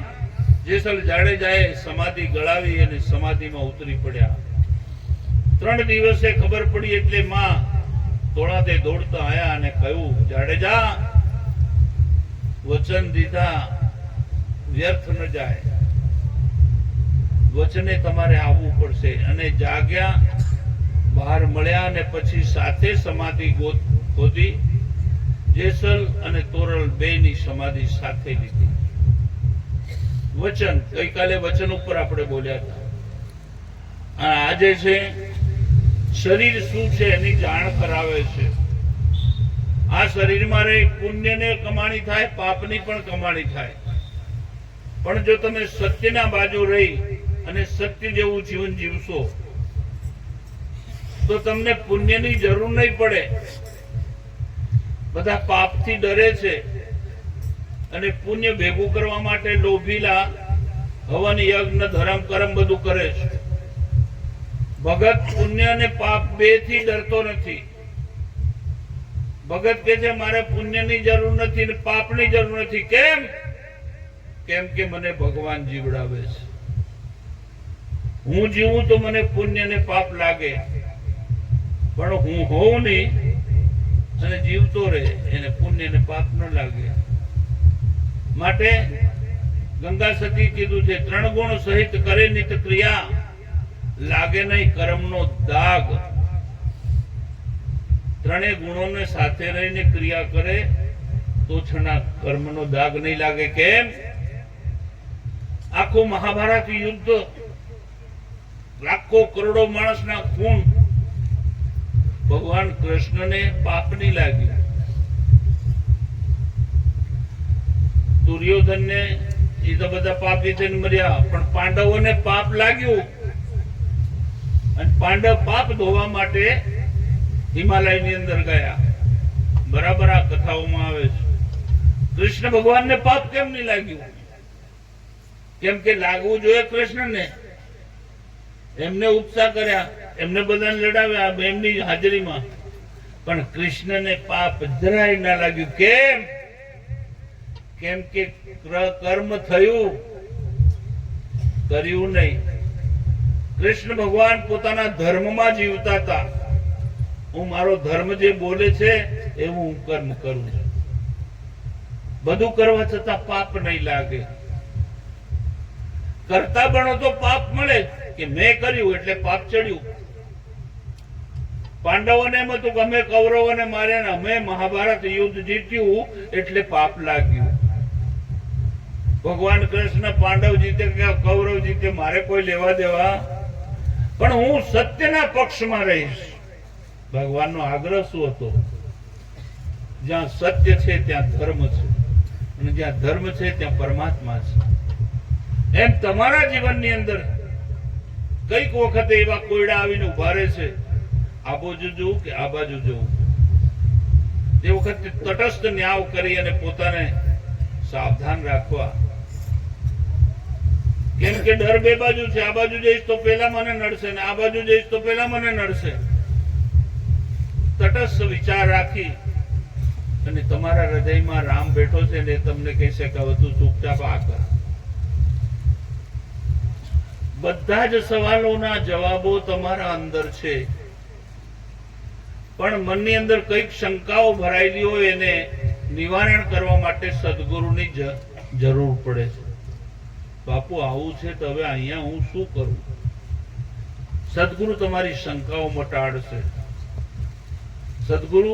જેસલ જાડેજાએ સમાધિ ગળાવી અને સમાધિમાં ઉતરી પડ્યા. 3 દિવસે ખબર પડી એટલે માં તોળાતે દોડતા આયા અને કહ્યું, જાડેજા વચન દીધા વ્યર્થ ન જાય, વચને તમારે આવવું પડશે. અને જાગ્યા, બહાર મળ્યા અને પછી સાથે સમાધિ ખોદી. જેસલ અને તોરલ બેની સમાધિ સાથે લીધી. વચન, ગઈકાલે વચન ઉપર આપણે બોલ્યા હતા. આજે છે શરીર શું છે એની જાણ કરાવે છે. આ શરીરમાં રહી પુણ્યને કમાણી થાય, પાપની પણ કમાણી થાય. પણ જો તમે સત્યના બાજુ રહી અને સત્ય જેવું જીવન જીવશો તો તમને પુણ્યની જરૂર નહીં પડે. બધા પાપથી ડરે છે અને પુણ્ય ભેગું કરવા માટે લોભીલા હવન યજ્ઞ ધર્મ કર્મ બધું કરે છે. ભગત પુણ્ય અને પાપ બે થી ડરતો નથી. ભગત કે છે મારે પુણ્યની જરૂર નથી ને પાપની જરૂર નથી. કેમ? કેમ કે મને ભગવાન જીવડાવે છે. હું જીવું તો મને પુણ્ય ને પાપ લાગે, પણ હું હોઉં નહીં અને જીવતો રહે એને પુણ્ય ને પાપ ન લાગે. માટે ગંગા સતી કીધું છે 3 ગુણ સહિત કરે નિત ક્રિયા, લાગે નહીં કર્મનો દાગ. 3 ગુણોને સાથે રહીને ક્રિયા કરે તો છના કર્મનો દાગ નહીં લાગે. કેમ? આખું મહાભારત યુદ્ધ, લાખો કરોડો માણસના ખૂન ભગવાન કૃષ્ણને પાપ નહીં લાગ્યું. દુર્યોધનને એ તો બધા પાપી થઈને મર્યા, પણ પાંડવોને પાપ લાગ્યું અને પાંડવ પાપ ધોવા માટે હિમાલયની અંદર ગયા. બરાબર આ કથાઓમાં આવે છે. કૃષ્ણ ભગવાનને પાપ કેમ નહીં લાગ્યું? કેમ કે લાગવું જોઈએ કૃષ્ણને. એમને ઉપસા કર્યા, એમને બધાને લડાવ્યા એમની હાજરીમાં, પણ કૃષ્ણને પાપ જરાય ના લાગ્યું. કેમ? કેમ કે કર્મ થયું, કર્યું નહીં. કૃષ્ણ ભગવાન પોતાના ધર્મમાં જીવતા હતા. હું મારો ધર્મ જે બોલે છે એવું હું કર્મ કરું છું. બધું કરવા છતાં પાપ નહીં લાગે. કરતા બનો તો પાપ મળે કે મેં કર્યું એટલે પાપ ચડ્યું. પાંડવોને એમ હતું કે અમે કૌરવોને માર્યા ને અમે મહાભારત યુદ્ધ જીત્યું એટલે પાપ લાગ્યું. ભગવાન કૃષ્ણ પાંડવ જીતે કે કૌરવ જીતે મારે કોઈ લેવા દેવા, પણ હું સત્યના પક્ષમાં રહીશ. ભગવાનનો આગ્રહ શું હતો? જ્યાં સત્ય છે ત્યાં ધર્મ છે, અને જ્યાં ધર્મ છે ત્યાં પરમાત્મા છે. એમ તમારા જીવનની અંદર કઈક વખતે એવા કોયડા આવીને ઉભા રહે છે, આ બાજુ જોવું કે આ બાજુ જોવું. તે વખતે તટસ્થ ન્યાય કરી અને પોતાને સાવધાન રાખવા. કેમ કે ડર બે બાજુ છે. આ બાજુ જઈશ તો પેલા મને નડશે ને આ બાજુ જઈશ તો પેલા મને નડશે. તટસ્થ વિચાર રાખી અને તમારા હૃદયમાં રામ બેઠો છે ને તમને કહેશે કે હવે તું ચૂપચાપ આ કર. બધા જ સવાલોના જવાબો તમારા અંદર છે, પણ મનની અંદર કઈક શંકાઓ ભરાયેલી હોય એને નિવારણ કરવા માટે સદગુરુની જરૂર પડે છે. બાપુ આવું છે તો હવે અહીંયા હું શું કરું? સદગુરુ તમારી શંકાઓ મટાડશે. સદગુરુ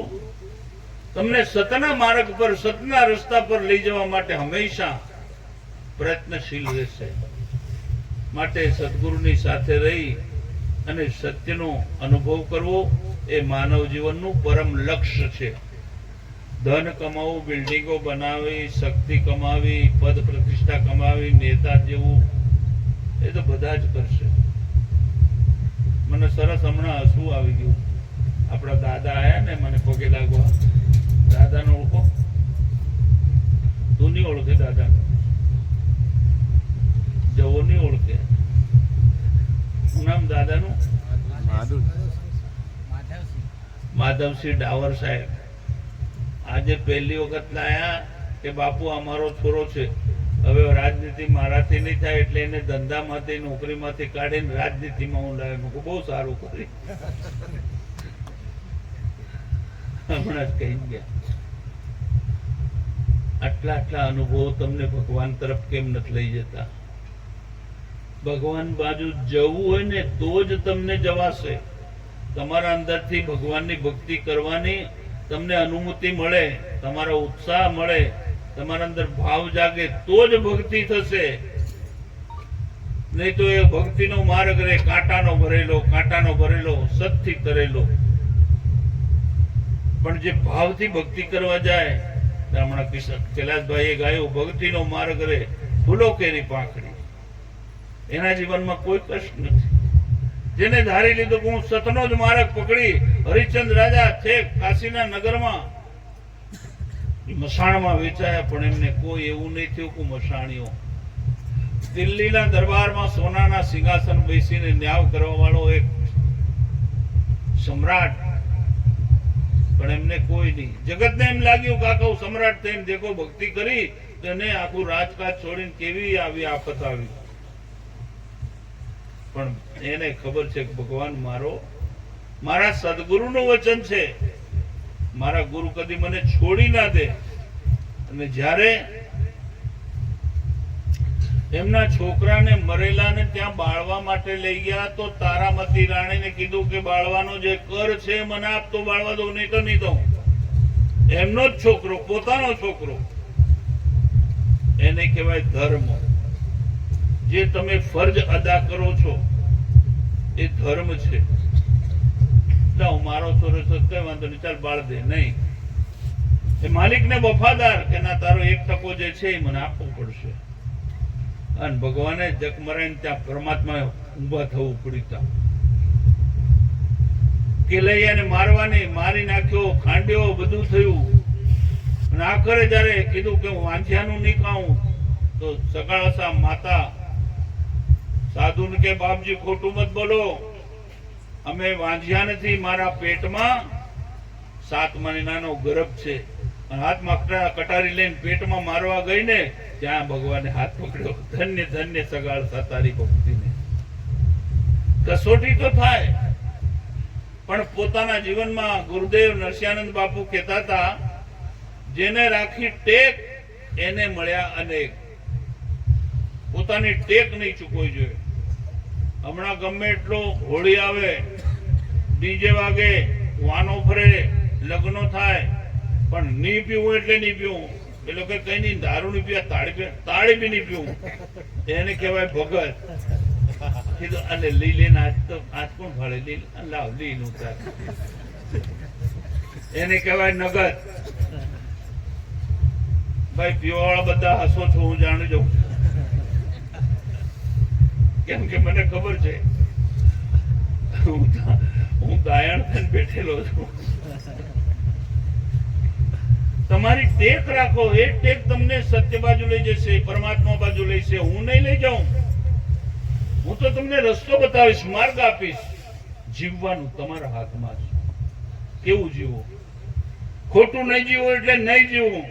તમને સતના માર્ગ પર, સતના રસ્તા પર લઈ જવા માટે હંમેશા પ્રયત્નશીલ રહેશે. માટે સદગુરુની સાથે રહી અને સત્યનો અનુભવ કરવો એ માનવ જીવનનું પરમ લક્ષ્ય છે. ધન કમાવું, બિલ્ડિંગો બનાવી, શક્તિ કમાવી, પદ પ્રતિષ્ઠા કમાવી, નેતા જેવું એ તો બધા જ કરશે. મને સરસ હમણાં હસવું આવી ગયું. આપણા દાદા આયા ને મને પગે લાગવા. દાદાને ઓળખો? તું નહીં ઓળખે દાદા? જવો નહીં ઓળખે. શું નામ દાદાનું? માધવસિંહ ડાવર સાહેબ. આજે પહેલી વખત લાયા કે બાપુ અમારો છોરો છે, હવે રાજનીતિ મારાથી નહીં થાય એટલે એને ધંધામાંથી, નોકરીમાંથી કાઢીને રાજનીતિમાં હું લાવ્યો. બહુ સારું કરી. હમણાં જ કહી ગયા. આટલા આટલા અનુભવો તમને ભગવાન તરફ કેમ નથી લઈ જતા? ભગવાન બાજુ જવું હોય ને તો જ તમને જવાશે. તમારા અંદરથી ભગવાનની ભક્તિ કરવાની તમને અનુમતિ મળે, તમારો ઉત્સાહ મળે, તમારા અંદર ભાવ જાગે તો જ ભક્તિ થશે. નહીં તો એ ભક્તિનો માર્ગ રે કાંટાનો ભરેલો, સતથી કરેલો. પણ જે ભાવથી ભક્તિ કરવા જાય, હમણાં કૈલાસભાઈએ ગાયું, ભક્તિનો માર્ગ રે ફૂલો કેરી પાંખડી. એના જીવનમાં કોઈ કષ્ટ નથી. જેને ધારી લીધું કે હું સતનો જ માર્ગ પકડી હરિશ્ચંદ્ર રાજા છેક કાશીના નગરમાં મસાણમાં વેચાયા, પણ એમને કોઈ એવું નહીં થયું કે મસાણીઓ. દિલ્હીના દરબારમાં સોનાના સિંહાસન બેસીને ન્યાય કરવા વાળો એક સમ્રાટ, પણ એમને કોઈ નહીં. જગતને એમ લાગ્યું કે આખો સમ્રાટ થઈને દેખો ભક્તિ કરી તો એને આખું રાજકાજ છોડીને કેવી આવી આફત આવી. પણ એને ખબર છે કે ભગવાન મારા સદગુરુનું વચન છે, મારા ગુરુ કદી મને છોડી ના દે. અને જ્યારે એમના છોકરાને મરેલાને ત્યાં બાળવા માટે લઈ ગયા તો તારામતી રાણીને કીધું કે બાળવાનો જે કર છે મને આપ તો બાળવા દો, નહીં તો નહીં દઉં. એમનો જ છોકરો, પોતાનો છોકરો. એને કહેવાય ધર્મ. જે તમે ફરજ અદા કરો છો એ ધર્મ છે. મારો છોરો કઈ વાંધો નહીં, ચાલ બાળ દે, નહીં. એ માલિકને વફાદાર કે ના, તારો 1% જે છે એ મને આપવો પડશે. અને ભગવાને જગ મરાઈને ત્યાં પરમાત્મા ઉભા થવું પડ્યું. કેલૈયાને મારવાની, મારી નાખ્યો, ખાંડ્યો, બધું થયું. અને આખરે જયારે કીધું કે હું વાંઝિયાનું નહીં ખાઉં તો સગાળસા માતા સાધુને કે બાપજી ખોટું મત બોલો, અમે વાંઝિયા નથી, મારા પેટમાં 7 મહિનાનો ગર્ભ છે. હાથમાં કટારી લઈને પેટમાં મારવા ગઈ ને ત્યાં ભગવાને હાથ પકડ્યો. ધન્ય ધન્ય સગાળસા તારી ભક્તિને. કસોટી તો થાય, પણ પોતાના જીવનમાં ગુરુદેવ નરસિંહાનંદ બાપુ કહેતા હતા, જેને રાખી ટેક એને મળ્યા અનેક. પોતાની ટેક નહીં ચૂકવી જોઈએ. હમણાં ગમે એટલો હોળી આવે, ડીજે વાગે, વાનો ફરે, લગ્નો થાય, પણ નહીં પીવું એટલે નહીં પીવું. એ લોકો કઈ નહીં, દારૂ નહીં પીવા, તાળી બી નહીં પીવું. એને કહેવાય ભગત. કીધું અને લીલીને આજ કોણ ફાળે? લીલ લાવ, લીલ ઉતાર. એને કહેવાય નગદ. ભાઈ પીવા વાળા બધા હસો છો, હું જાણી જાઉં, કેમ કે મને ખબર છે હું દાયણ થઈને બેઠેલો છું. તમારી ટેક રાખો, એ ટેક તમને સત્ય બાજુ લઈ જશે, પરમાત્મા બાજુ લઈ જશે. હું નહીં લઈ જાઉં, હું તો તમને રસ્તો બતાવીશ, માર્ગ આપીશ. જીવવાનું તમારા હાથમાં છે. કેવું જીવવું, ખોટું નહીં જીવવું એટલે નહીં જીવવું.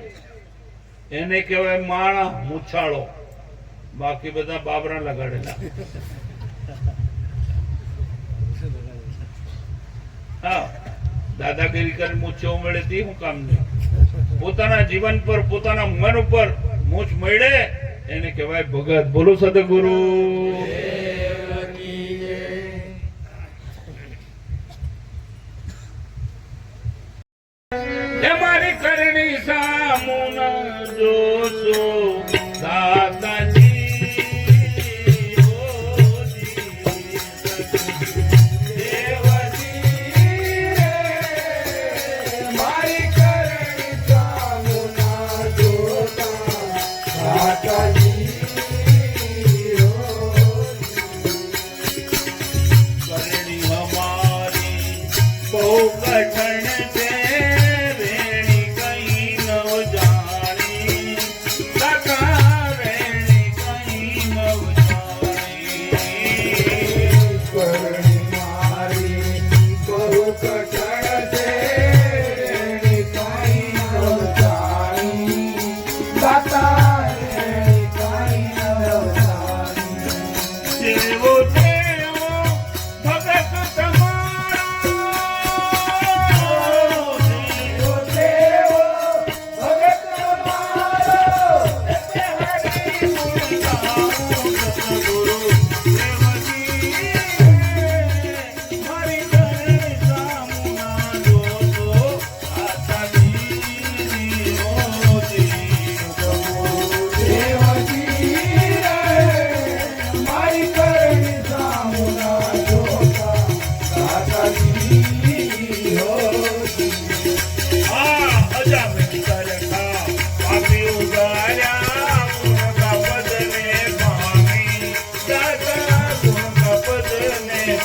એને કહેવાય માણા મૂછાળો, બાકી બધા બાબરા લગાડેલા. હા, દાદાગીરી કરી મૂછે ઉમેળે તે હું કામ નહીં. પોતાના જીવન પર, પોતાના મન ઉપર મૂછ મળે એને કહેવાય ભગત. બોલો સદગુરુ. મારી કરણી સામુન જોશો દાદાજી.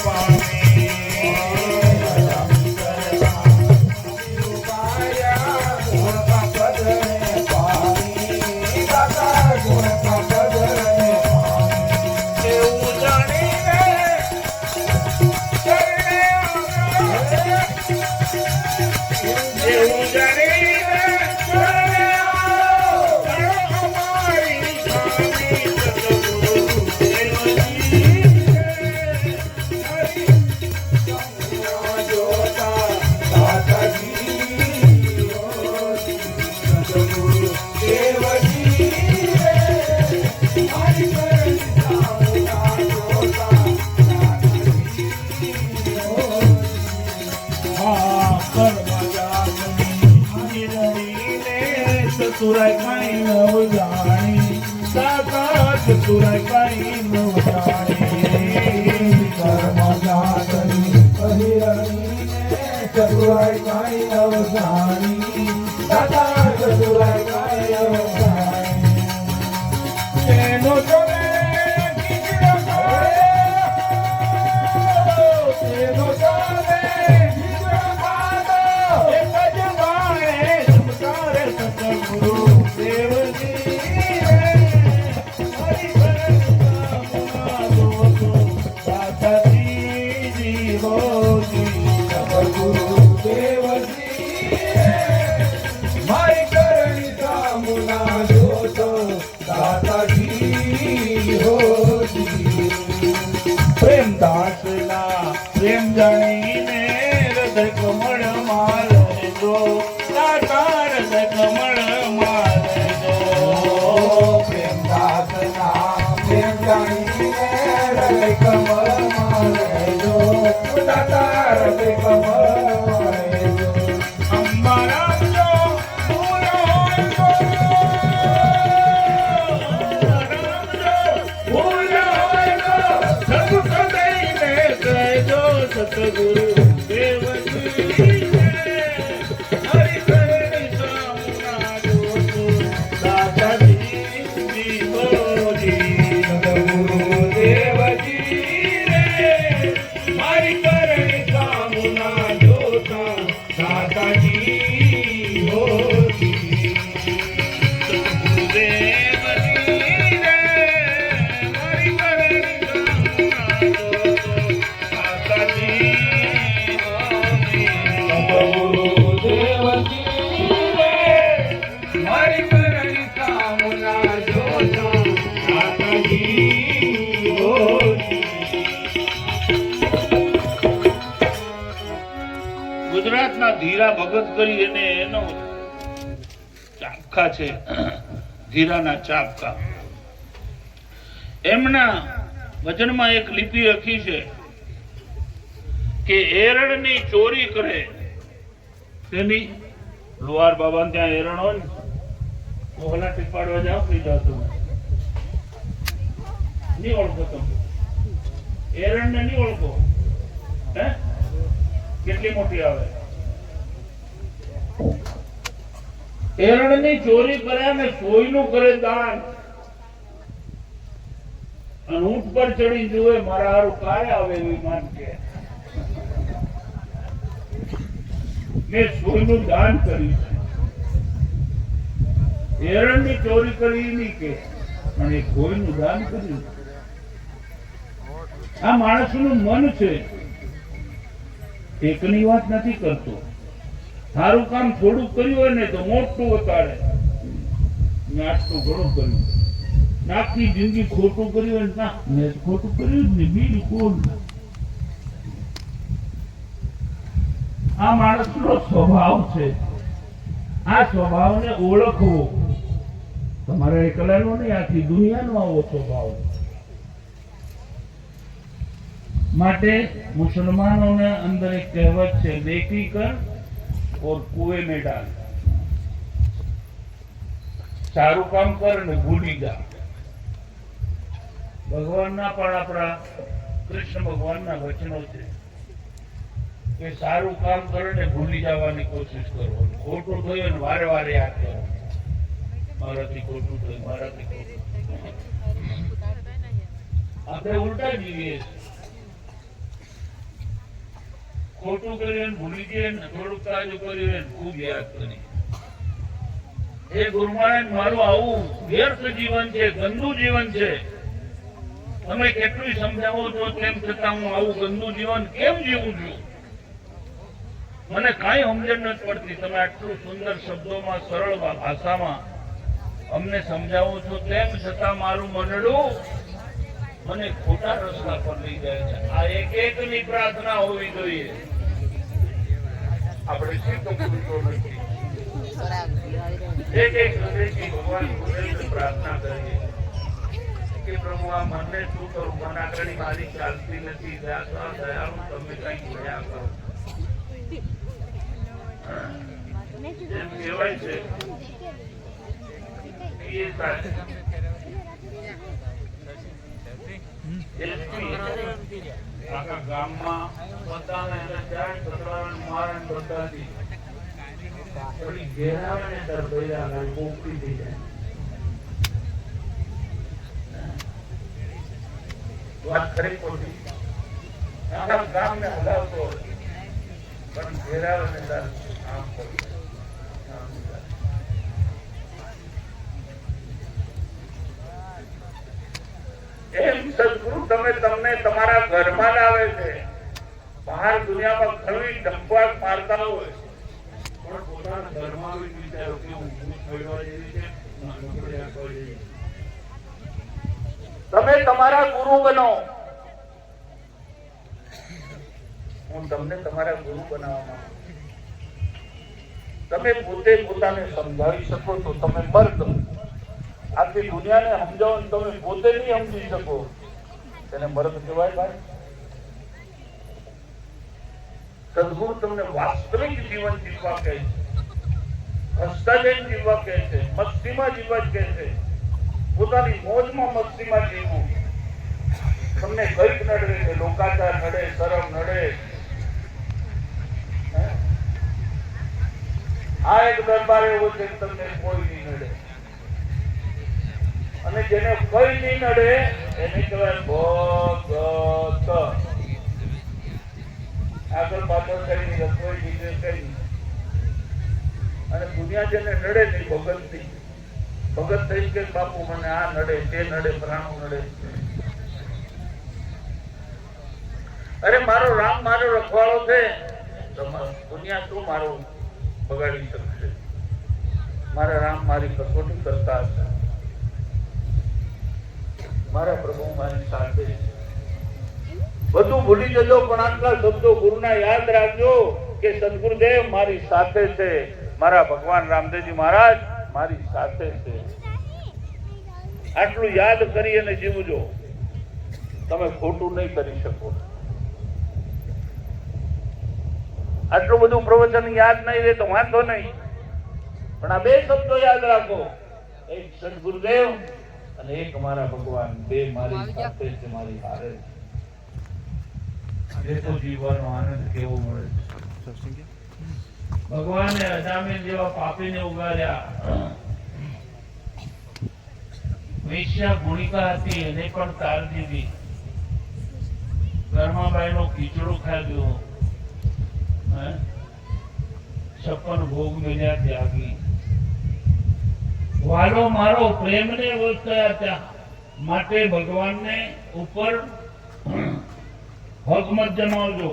Bye. ચતુરાઈ કાંઈ નવ જાણી દાતા ચતુરાઈ કાંઈ નવ જાણી કર્મ જાતની અહિરણીને ચતુરાઈ કાંઈ નવ જાણી દાતા ચતુરાઈ કાંઈ નવ જાણી તેનો જોડે કીધો તેનો જોડે કીધો પાદો એક જ વાણે ચમકારે સતગુરુ દેવજી પ્રેમ દાસના પ્રેમ જાણીને હૃદય કમળ મારે જો દાતા હૃદય કમળ મારે જો પ્રેમ દાસના પ્રેમ જાણીને હૃદય કમળ મારે જો દાતા હૃદય કમળ મારે જો અંબા રામજો ભૂલો સતગુરુ દેવજી હરિ કરણી સામુના જોતો દાતાજી જીવોજી સતગુરુ દેવજી હરિ કરણી સામુના જોતા દાતાજી હોજી સતગુરુ દેવજી હરિ કરણી ગુજરાતના ધીરા ભગત કરી એને એનો ચાપકા છે, ધીરાના ચાપકા. એમના વચનમાં એક લિપિ લખી છે કે એરણની ચોરી કરે તેની લુહાર બાબા ત્યાં એરણ હોય ને મોહલા ટીપાડવા જાવ નહીં જાવ તમે નહીં ઓળખો તમે એરણ ને નહીં ઓળખો હે કેટલી મોટી આવે એરણ ની ચોરી કરે ને સોયનું કરે દાન અને ઊંટ પર ચડી જુએ મારા હારું કાય આવે એવી માન કે મેં સોયનું દાન કર્યું છે. એરણની ચોરી કરી નહીં કે પણ એ કોઈનું દાન કર્યું. આ માણસનું મન છે, એકની વાત નથી કરતો. સારું કામ થોડું કર્યું હોય ને તો મોટું વતાડે મેં આટલું ઘણું કર્યું. આખી જિંદગી ખોટું કર્યું હોય ના મેં ખોટું કર્યું જ નહીં બિલકુલ. આ માણસનો સ્વભાવ છે. આ સ્વભાવને ઓળખવો તમારા એકલાનો નહીં, આખી દુનિયાનો આવો સ્વભાવ. માટે મુસલમાનોને અંદર એક કહેવત છે, દેખી કર ઓર કુએ મેં ડાલ. સારું કામ કર ને ભૂલી જા. ભગવાનના પણ આપણા કૃષ્ણ ભગવાનના વચનો છે કે સારું કામ કરો ને ભૂલી જવાની કોશિશ કરો. ખોટું થયું ને વારે વારે યાદ કરો, મારાથી ખોટું થયું, મારાથી ખોટું. આપણે ઉલટા જીવીએ. ખોટું કર્યું ભૂલી જઈએ ને થોડુંક તાજું કર્યું ખૂબ યાદ કરી. એ ગુરુમાન મારું આવું વ્યર્થ જીવન છે, ગંદુ જીવન છે. તમે કેટલું સમજાવો છો તેમ છતાં હું આવું ગંદુ જીવન કેમ જીવું છું? મને કાંઈ સમજણ નથી પડતી. તમે આટલું સુંદર શબ્દોમાં સરળ ભાષામાં અમને સમજાવો છો તેમ છતાં મારું મનડું મને ખોટા રસ્તા પર લઈ જાય છે. આ એક એકની પ્રાર્થના હોવી જોઈએ. આપણે શીખ પૂરતો નથી. એક એક હૃદયથી ભગવાન પ્રાર્થના કરીએ કે પ્રભુ આ મનને શું કરું, મને આગળ મારી ચાલતી નથી, દયાળુ તમે કઈ દયા કરો. છે એ સાહેબ આખા ગામમાં પોતાને એને જાય છોકરાઓને મારે ને બધાથી થોડી ઘેરાવે ને ત્યારે ભૈયા આગળ પોપડી થઈ જાય. વાત ખરી ખોટી? આખા ગામને હલાવતો હોય પણ ઘેરાવે ને ત્યારે આમ કરી આમ કરે. એમ સદગુરુ તમને તમારા ઘરમાં લાવે છે. બહાર દુનિયામાં ઘણી ડંપાટ મારતા હોય પણ પોતાના ઘરમાં બી વિચારો કે હું છોડવા જેવી છે, હું નોકરી આપવા જેવી છે. તમે તમારા ગુરુ બનો. હું તમને તમારા ગુરુ બનાવવા માંગુ. તમે પોતે પોતાને સમજાવી શકો તો તમે મર્દ. આખી દુનિયાને સમજાવો ને તમે પોતે નહીં સમજી શકો તેને મર્દ કહેવાય ભાઈ? સદગુરુ તમને વાસ્તવિક જીવન જીવવા કહે છે, હસ્તાજન જીવવા કહે છે, મસ્તીમાં જીવવા કહે છે. પોતાની મોજમાં મસ્તીમાં જીવવું. તમને કઈક નડે છે, લોકાચાર નડે, શરમ નડે. આ એક દરબાર એવો છે કે તમને કોઈ નહીં નડે અને જેને કઈ નહીં નડે એને કહેવાય ભગત. આગળ પાછળ કઈ રસોઈ બીજે કઈ અને દુનિયા જેને નડે ને ભગત થી ભગત થઈ કે બાપુ મને આ નડે તે નડે ફલાણું નડે. અરે મારો રામ મારો રખવાળો છે તો દુનિયા શું મારું બગાડી શકશે? મારા રામ મારી કસોટી કરતા હશે. મારા પ્રભુ મારી સાથે છે. બધું ભૂલી જજો પણ આટલા શબ્દો ગુરુના યાદ રાખજો કે સદગુરુદેવ મારી સાથે છે, મારા ભગવાન રામદેવજી મહારાજ મારી સાથે છે. આટલું યાદ કરી અને જીવજો. તમે ખોટું નહીં કરી શકો. આટલું બધું પ્રવચન યાદ નહીં રહે તો વાંધો નહીં પણ આ બે શબ્દો યાદ રાખો. એક સદગુરુદેવ અને એક મારા ભગવાન. બે મારી સાથે છે, મારી હારે છે. દેખો જીવવાનો આનંદ કેવો મળે છે. ભગવાને અજામિલ જેવા પાપીને ઉગાર્યા. વૈશ્યા ગુણિકા હતી એને પણ તાર દીધી. ધર્માબાઈનો ખીચડો ખાધો. 56 ભોગ મળ્યા ત્યાગી. વાલો મારો પ્રેમને વસ્યા ત્યાં માટે ભગવાનને ઉપર હક મત જમાવજો.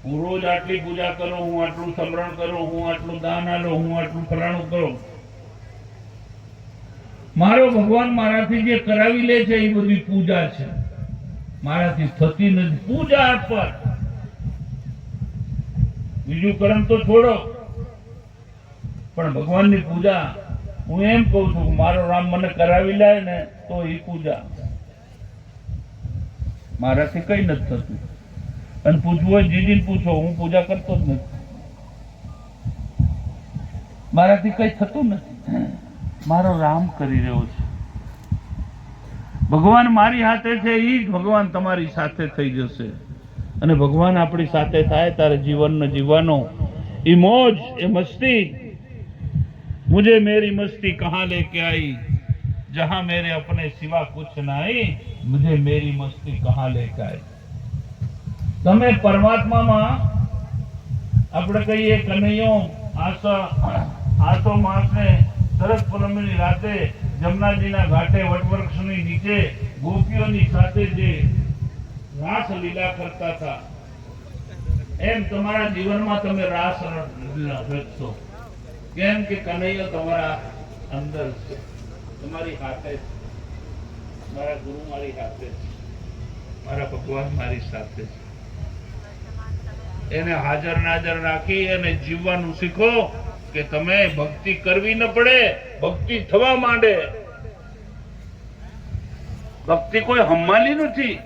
હું રોજ આટલી પૂજા કરું, હું આટલું સમરણ કરું, હું આટલું દાન આલો, હું આટલું ફલાણું કરું. મારો ભગવાન મારાથી જે કરાવી લે છે એ બધી પૂજા છે, મારાથી થતી નથી. પૂજા પર બીજું કર્મ તો છોડો પણ ભગવાનની પૂજા હું એમ કઉ છું કે મારો રામ મને કરાવી લે ને તો એ પૂજા. મારાથી કઈ નથી થતું. અને પૂછવું હોય જીજીને પૂછો, હું પૂજા કરતો જ નથી. મારાથી કઈ થતું નથી. મારો રામ કરી રહ્યો છે. ભગવાન મારી સાથે છે, એ જ ભગવાન તમારી સાથે થઈ જશે. અને ભગવાન આપણી સાથે થાય ત્યારે જીવન જીવવાનો એ મોજ એ મસ્તી. मुझे मेरी मस्ती कहाँ लेके आई, जहां मेरे अपने सिवा कुछ नहीं, मुझे मेरी मस्ती कहाँ लेके आई. તમે પરમાત્મામાં આપણે કહીએ કનૈયો આસો માસને શરદ પૂનમની રાતે જમનાજીના ઘાટે વટવૃક્ષની નીચે ગોપીઓની સાથે જે રાસ લીલા કરતા હતા એમ તમારા જીવનમાં તમે રાસ રચશો. કેમ કે કનૈયો તમારા અંદર છે, તમારી હાથે છે. મારા ગુરુ મારી હાથે છે, મારા ભગવાન મારી સાથે છે. એને હાજર નાજર રાખી અને જીવવાનું શીખો કે તમે ભક્તિ કરવી ન પડે, ભક્તિ થવા માંડે. ભક્તિ કોઈ હમ્માલી નથી.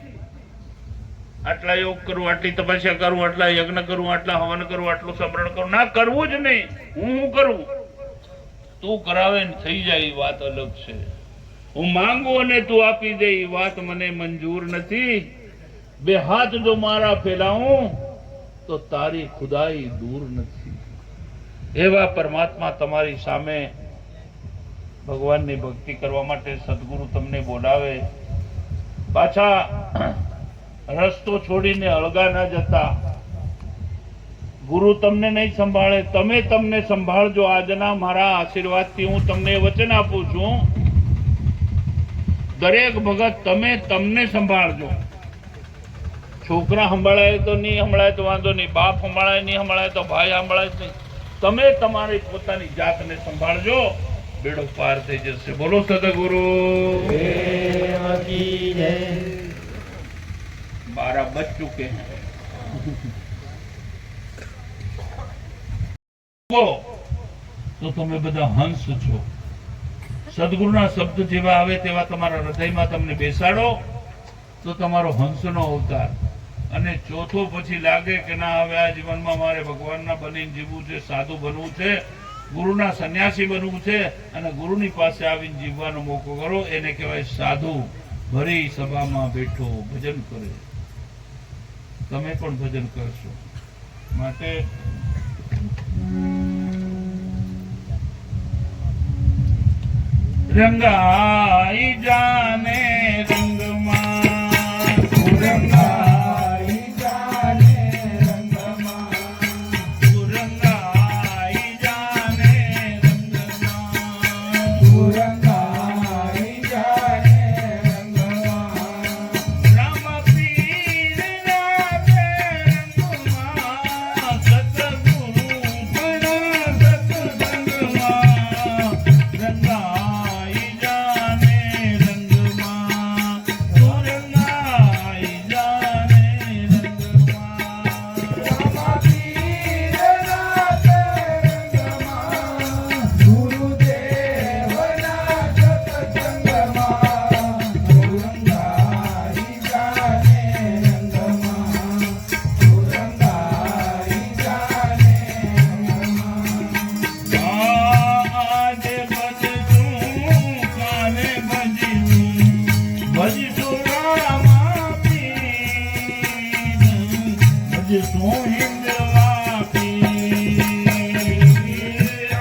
આટલા યોગ કરું, આટલી તપસ્યા કરું, આટલા યજ્ઞ કરું, આટલા હવન કરું, આટલું સમરણ કરું, ના કરવું જ નહીં. હું કરું તું કરાવે ને થઈ જાય એ વાત અલગ છે. હું માંગુ અને તું આપી દે એ વાત મને મંજૂર નથી. બે હાથ જો મારા ફેલાવું તો તારી ખુદાઈ દૂર નથી. એવા પરમાત્મા તમારી સામે ભગવાનની ભક્તિ કરવા માટે સદગુરુ તમને બોલાવે. પાછા રસ્તો છોડીને અળગા ના જતા. ગુરુ તમને નહીં સંભાળે, તમે તમને સંભાળજો. આજના મારા આશીર્વાદથી હું તમને વચન આપું છું, દરેક ભગત તમે તમને સંભાળજો. છોકરા સંભાળાય તો નહીં સંભાળાય તો વાંધો નહીં, બાપ સંભાળાય નહીં સંભાળાય તો ભાઈ સંભાળાય નહીં. તમે તમારી પોતાની જાતને સંભાળજો, બેડો પાર થઈ જશે. બોલો સદગુરુ. 12 बज चुके हैं. તો તમે બધા હંસ છો. સદગુરુના શબ્દ જેવા આવે તેવા તમારા હૃદયમાં તમને બેસાડો તો તમારો હંસનો અવતાર. અને ચોથો પછી લાગે કે ના, હવે આ જીવનમાં મારે ભગવાનના બનીને જીવવું છે, સાધુ બનવું છે, ગુરુના સંન્યાસી બનવું છે અને ગુરુની પાસે આવીને જીવવાનો મોકો કરો. એને કહેવાય સાધુ. ભરી સભામાં બેઠો ભજન કરે. તમે પણ ભજન કરશો. માટે રંગાઈ જાને રંગમાં, રંગાઈ જાને રંગમાં, રંગાઈ જાને રંગમાં, રંગાઈ જાને રંગમાં. રામ પીરના રંગમાં, સતગુરુ બના સત્સંગમાં. રંગાઈ જાને રંગમાં, રંગાઈ જાને રંગમાં. રામ પીરના રંગમાં, ગુરુદેવના સત્સંગમાં. રંગાઈ જાને રંગમાં, રંગાઈ જાને રંગમાં. આજે ભજશું કાલે ભજશું, ભજશું રામા પીર, ભજશું હિંદવા પીર.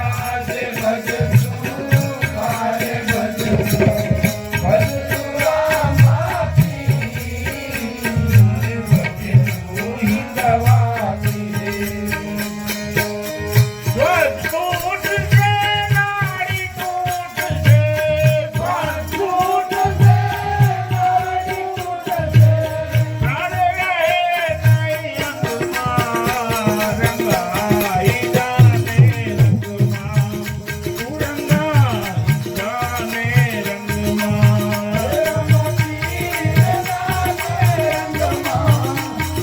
આજે ભજશું કાલે ભજશું, ભજશું રામા પીર, ભજશું હિંદવા પીર. તૂટશે નાડી તૂટશે, તૂટશે નાડી તૂટશે, પ્રાણ રહે નહીં અંગમાં. રંગાઈ જાને રંગમાં, રંગાઈ જાને રંગમાં.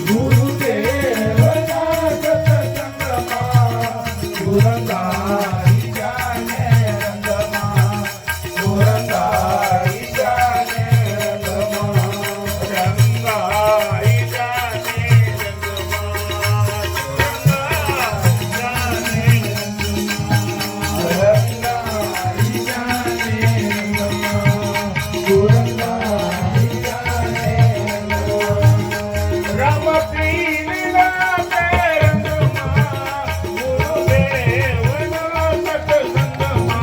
ગુરુદેવના સત્સંગમાં. રંગાઈ જાને રંગમાં, રંગાઈ જાને રંગમાં, રંગાઈ જાને રંગમાં, રંગાઈ જાને રંગમાં, રંગાઈ જાને રંગમાં, રંગાઈ જાને રંગમાં. રામ પીરના રંગમાં, ગુરુદેવના સત્સંગમાં.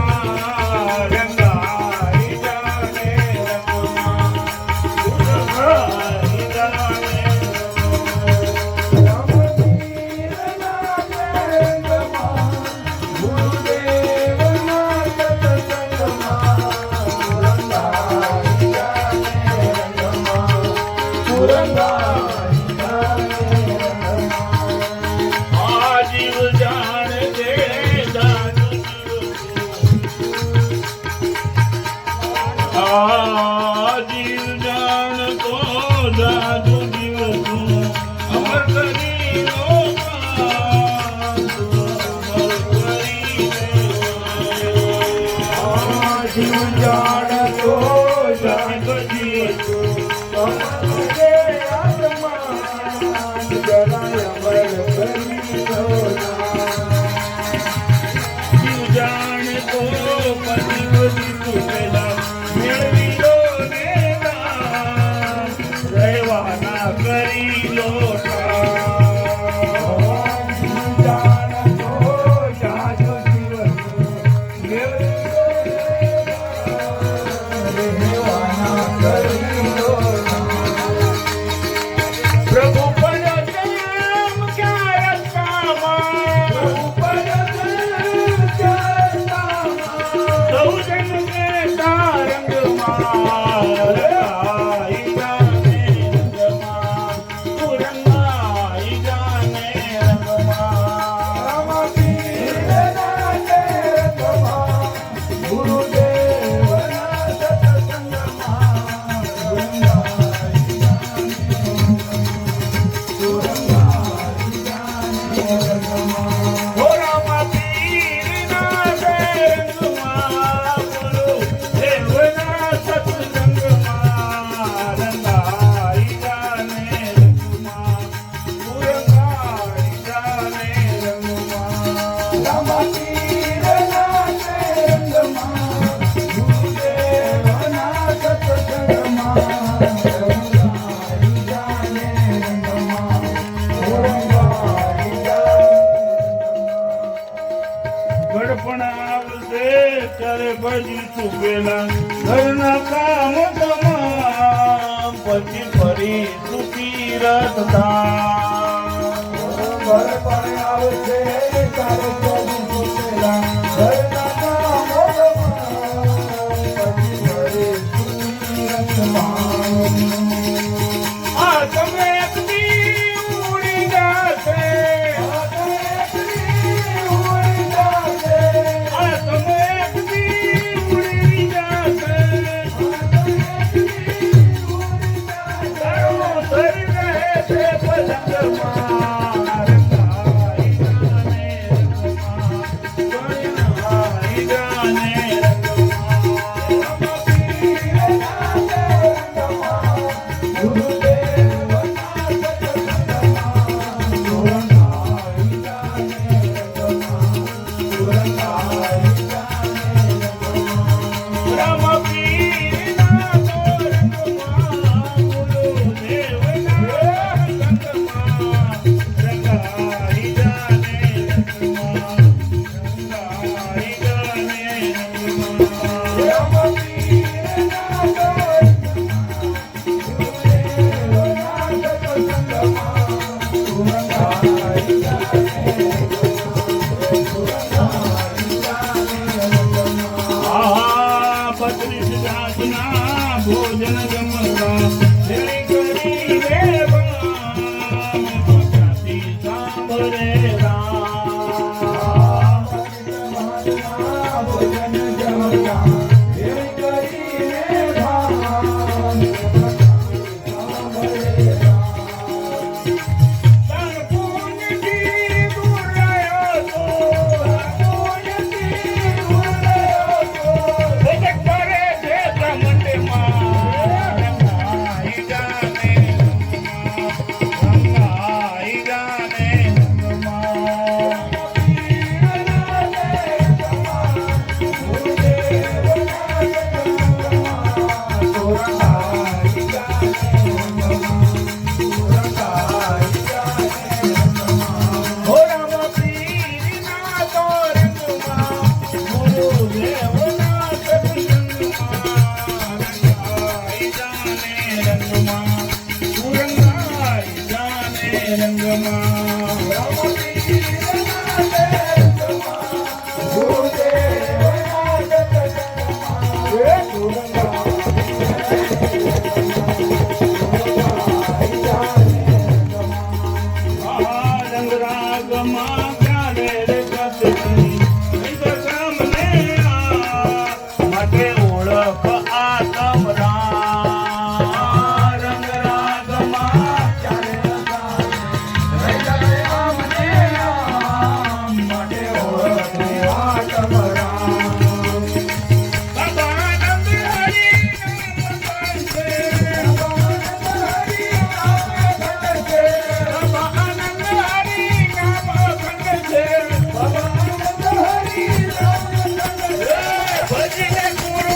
રંગાઈ જાને રંગમાં, રંગાઈ જાને રંગમાં. રામ પીરના રંગમાં, ગુરુદેવના સત્સંગમાં. રંગાઈ જાને રંગમાં, રંગાઈ જાને રંગમાં. આ જીવ જાણ દે જાનુ જીવ, આ જીવ જાણ તો જાદુ જીવ તું, અમર કરીનો કામ તું, અમર કરીને. આ જીવ જાણ તો જાદુ જીવ તું, અમર દે આત્મા જલાય અમર કરીનો નામ. જીવ જાણ તો હો રામા પીરના રંગમાં ગુરુદેવના સત્સંગમાં રંગાઈ જાને રંગમાં રંગાઈ જાને રંગમાં રામા પીરના રંગમાં ગુરુદેવના સત્સંગમાં રંગાઈ જાને રંગમાં રંગાઈ ગડપણ આવશે ત્યારે ભજી ચૂકેલા ઘરના કામ તમામ પછી ફરી સુખી રથ ધામ ઘર પર આવશે તારે પ્રભુ પોતેલા ઘરના કામો પછી ઘરે સુખી રંગમાં આ તમે એકદી ઉડી જશે આ તમે એકદી ઉડી જશે તારો શરીર રહે છે પલંગમાં રંગાઈ જાને રંગમાં રંગાઈ જાને ભોજન જમવા શ્રી કરી સાંભળે રામ ભોજન જમતા એ કરીને ભાન તન પૂજથી દૂર રહ્યો તો ભજન કરે છે બ્રહ્માંડમાં રંગાઈ જાને રંગાઈ જાને હો રામા પીરના તો રંગમાં ગુરુદેવના સત્સંગમાં રંગાઈ જાને રંગમાં રંગાઈ જાને રંગમાં રંગરાગમાં ક્યારે રે કસી સામને માટે ઓળખ આતમ રામ રંગરાગમાં બાબા નંદ હરી બાબા આનંદ હરી નામ અખંડ છે ભજને ગુરુ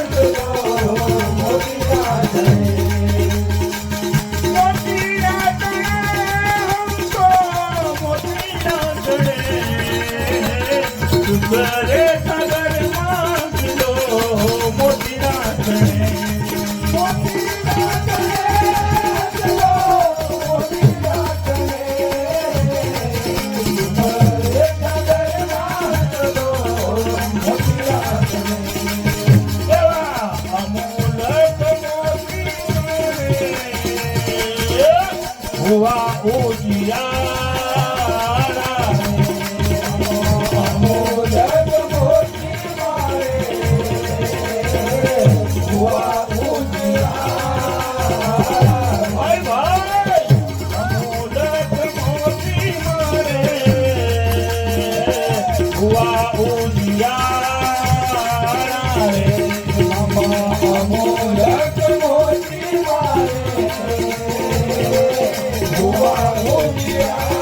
Yeah. અમોલક મોતી મારે ભુવા ભુવિયા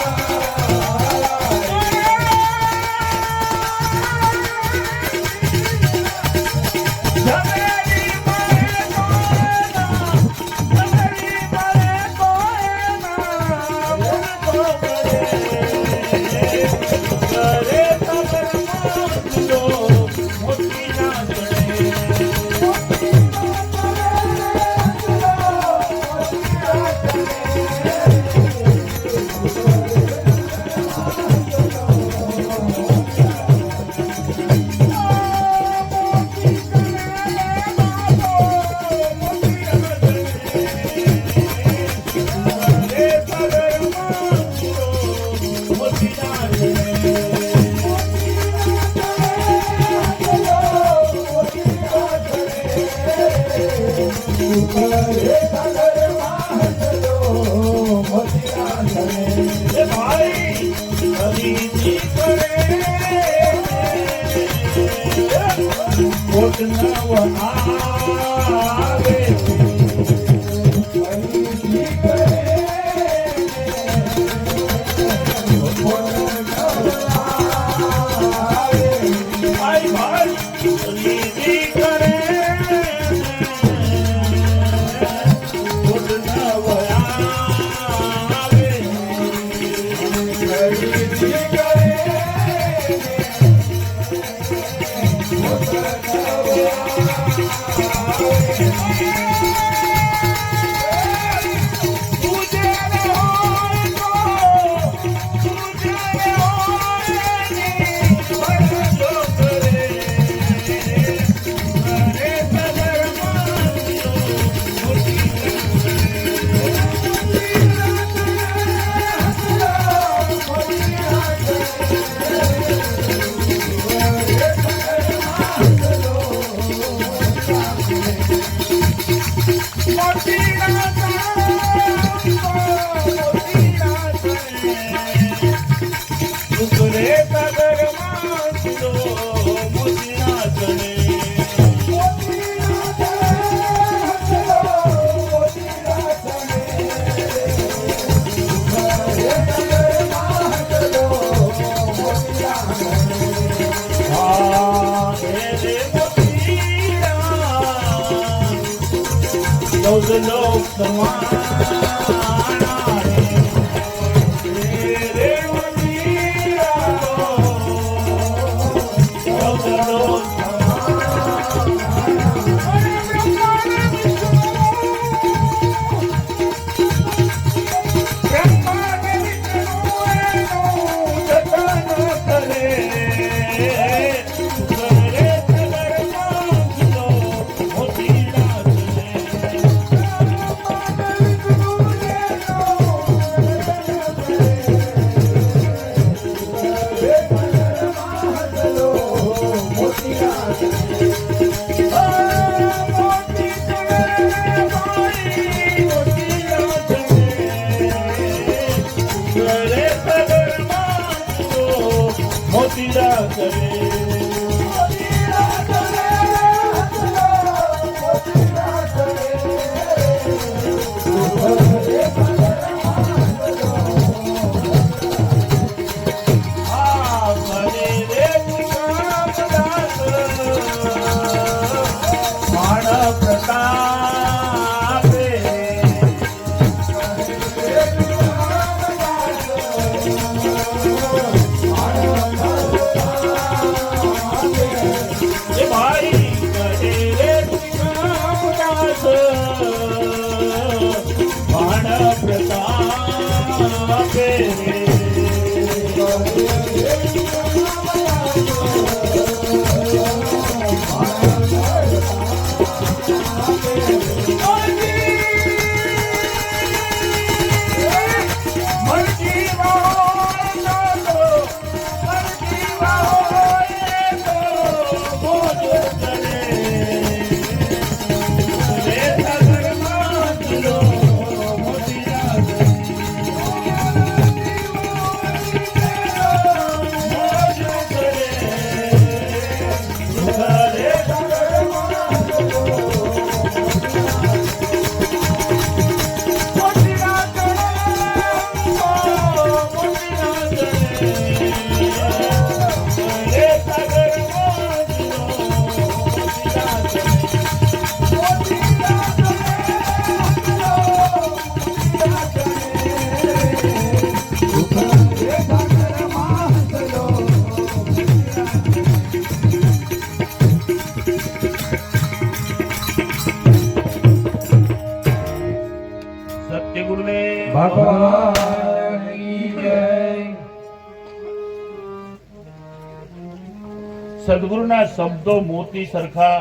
સદગુરુના શબ્દો મોતી સરખા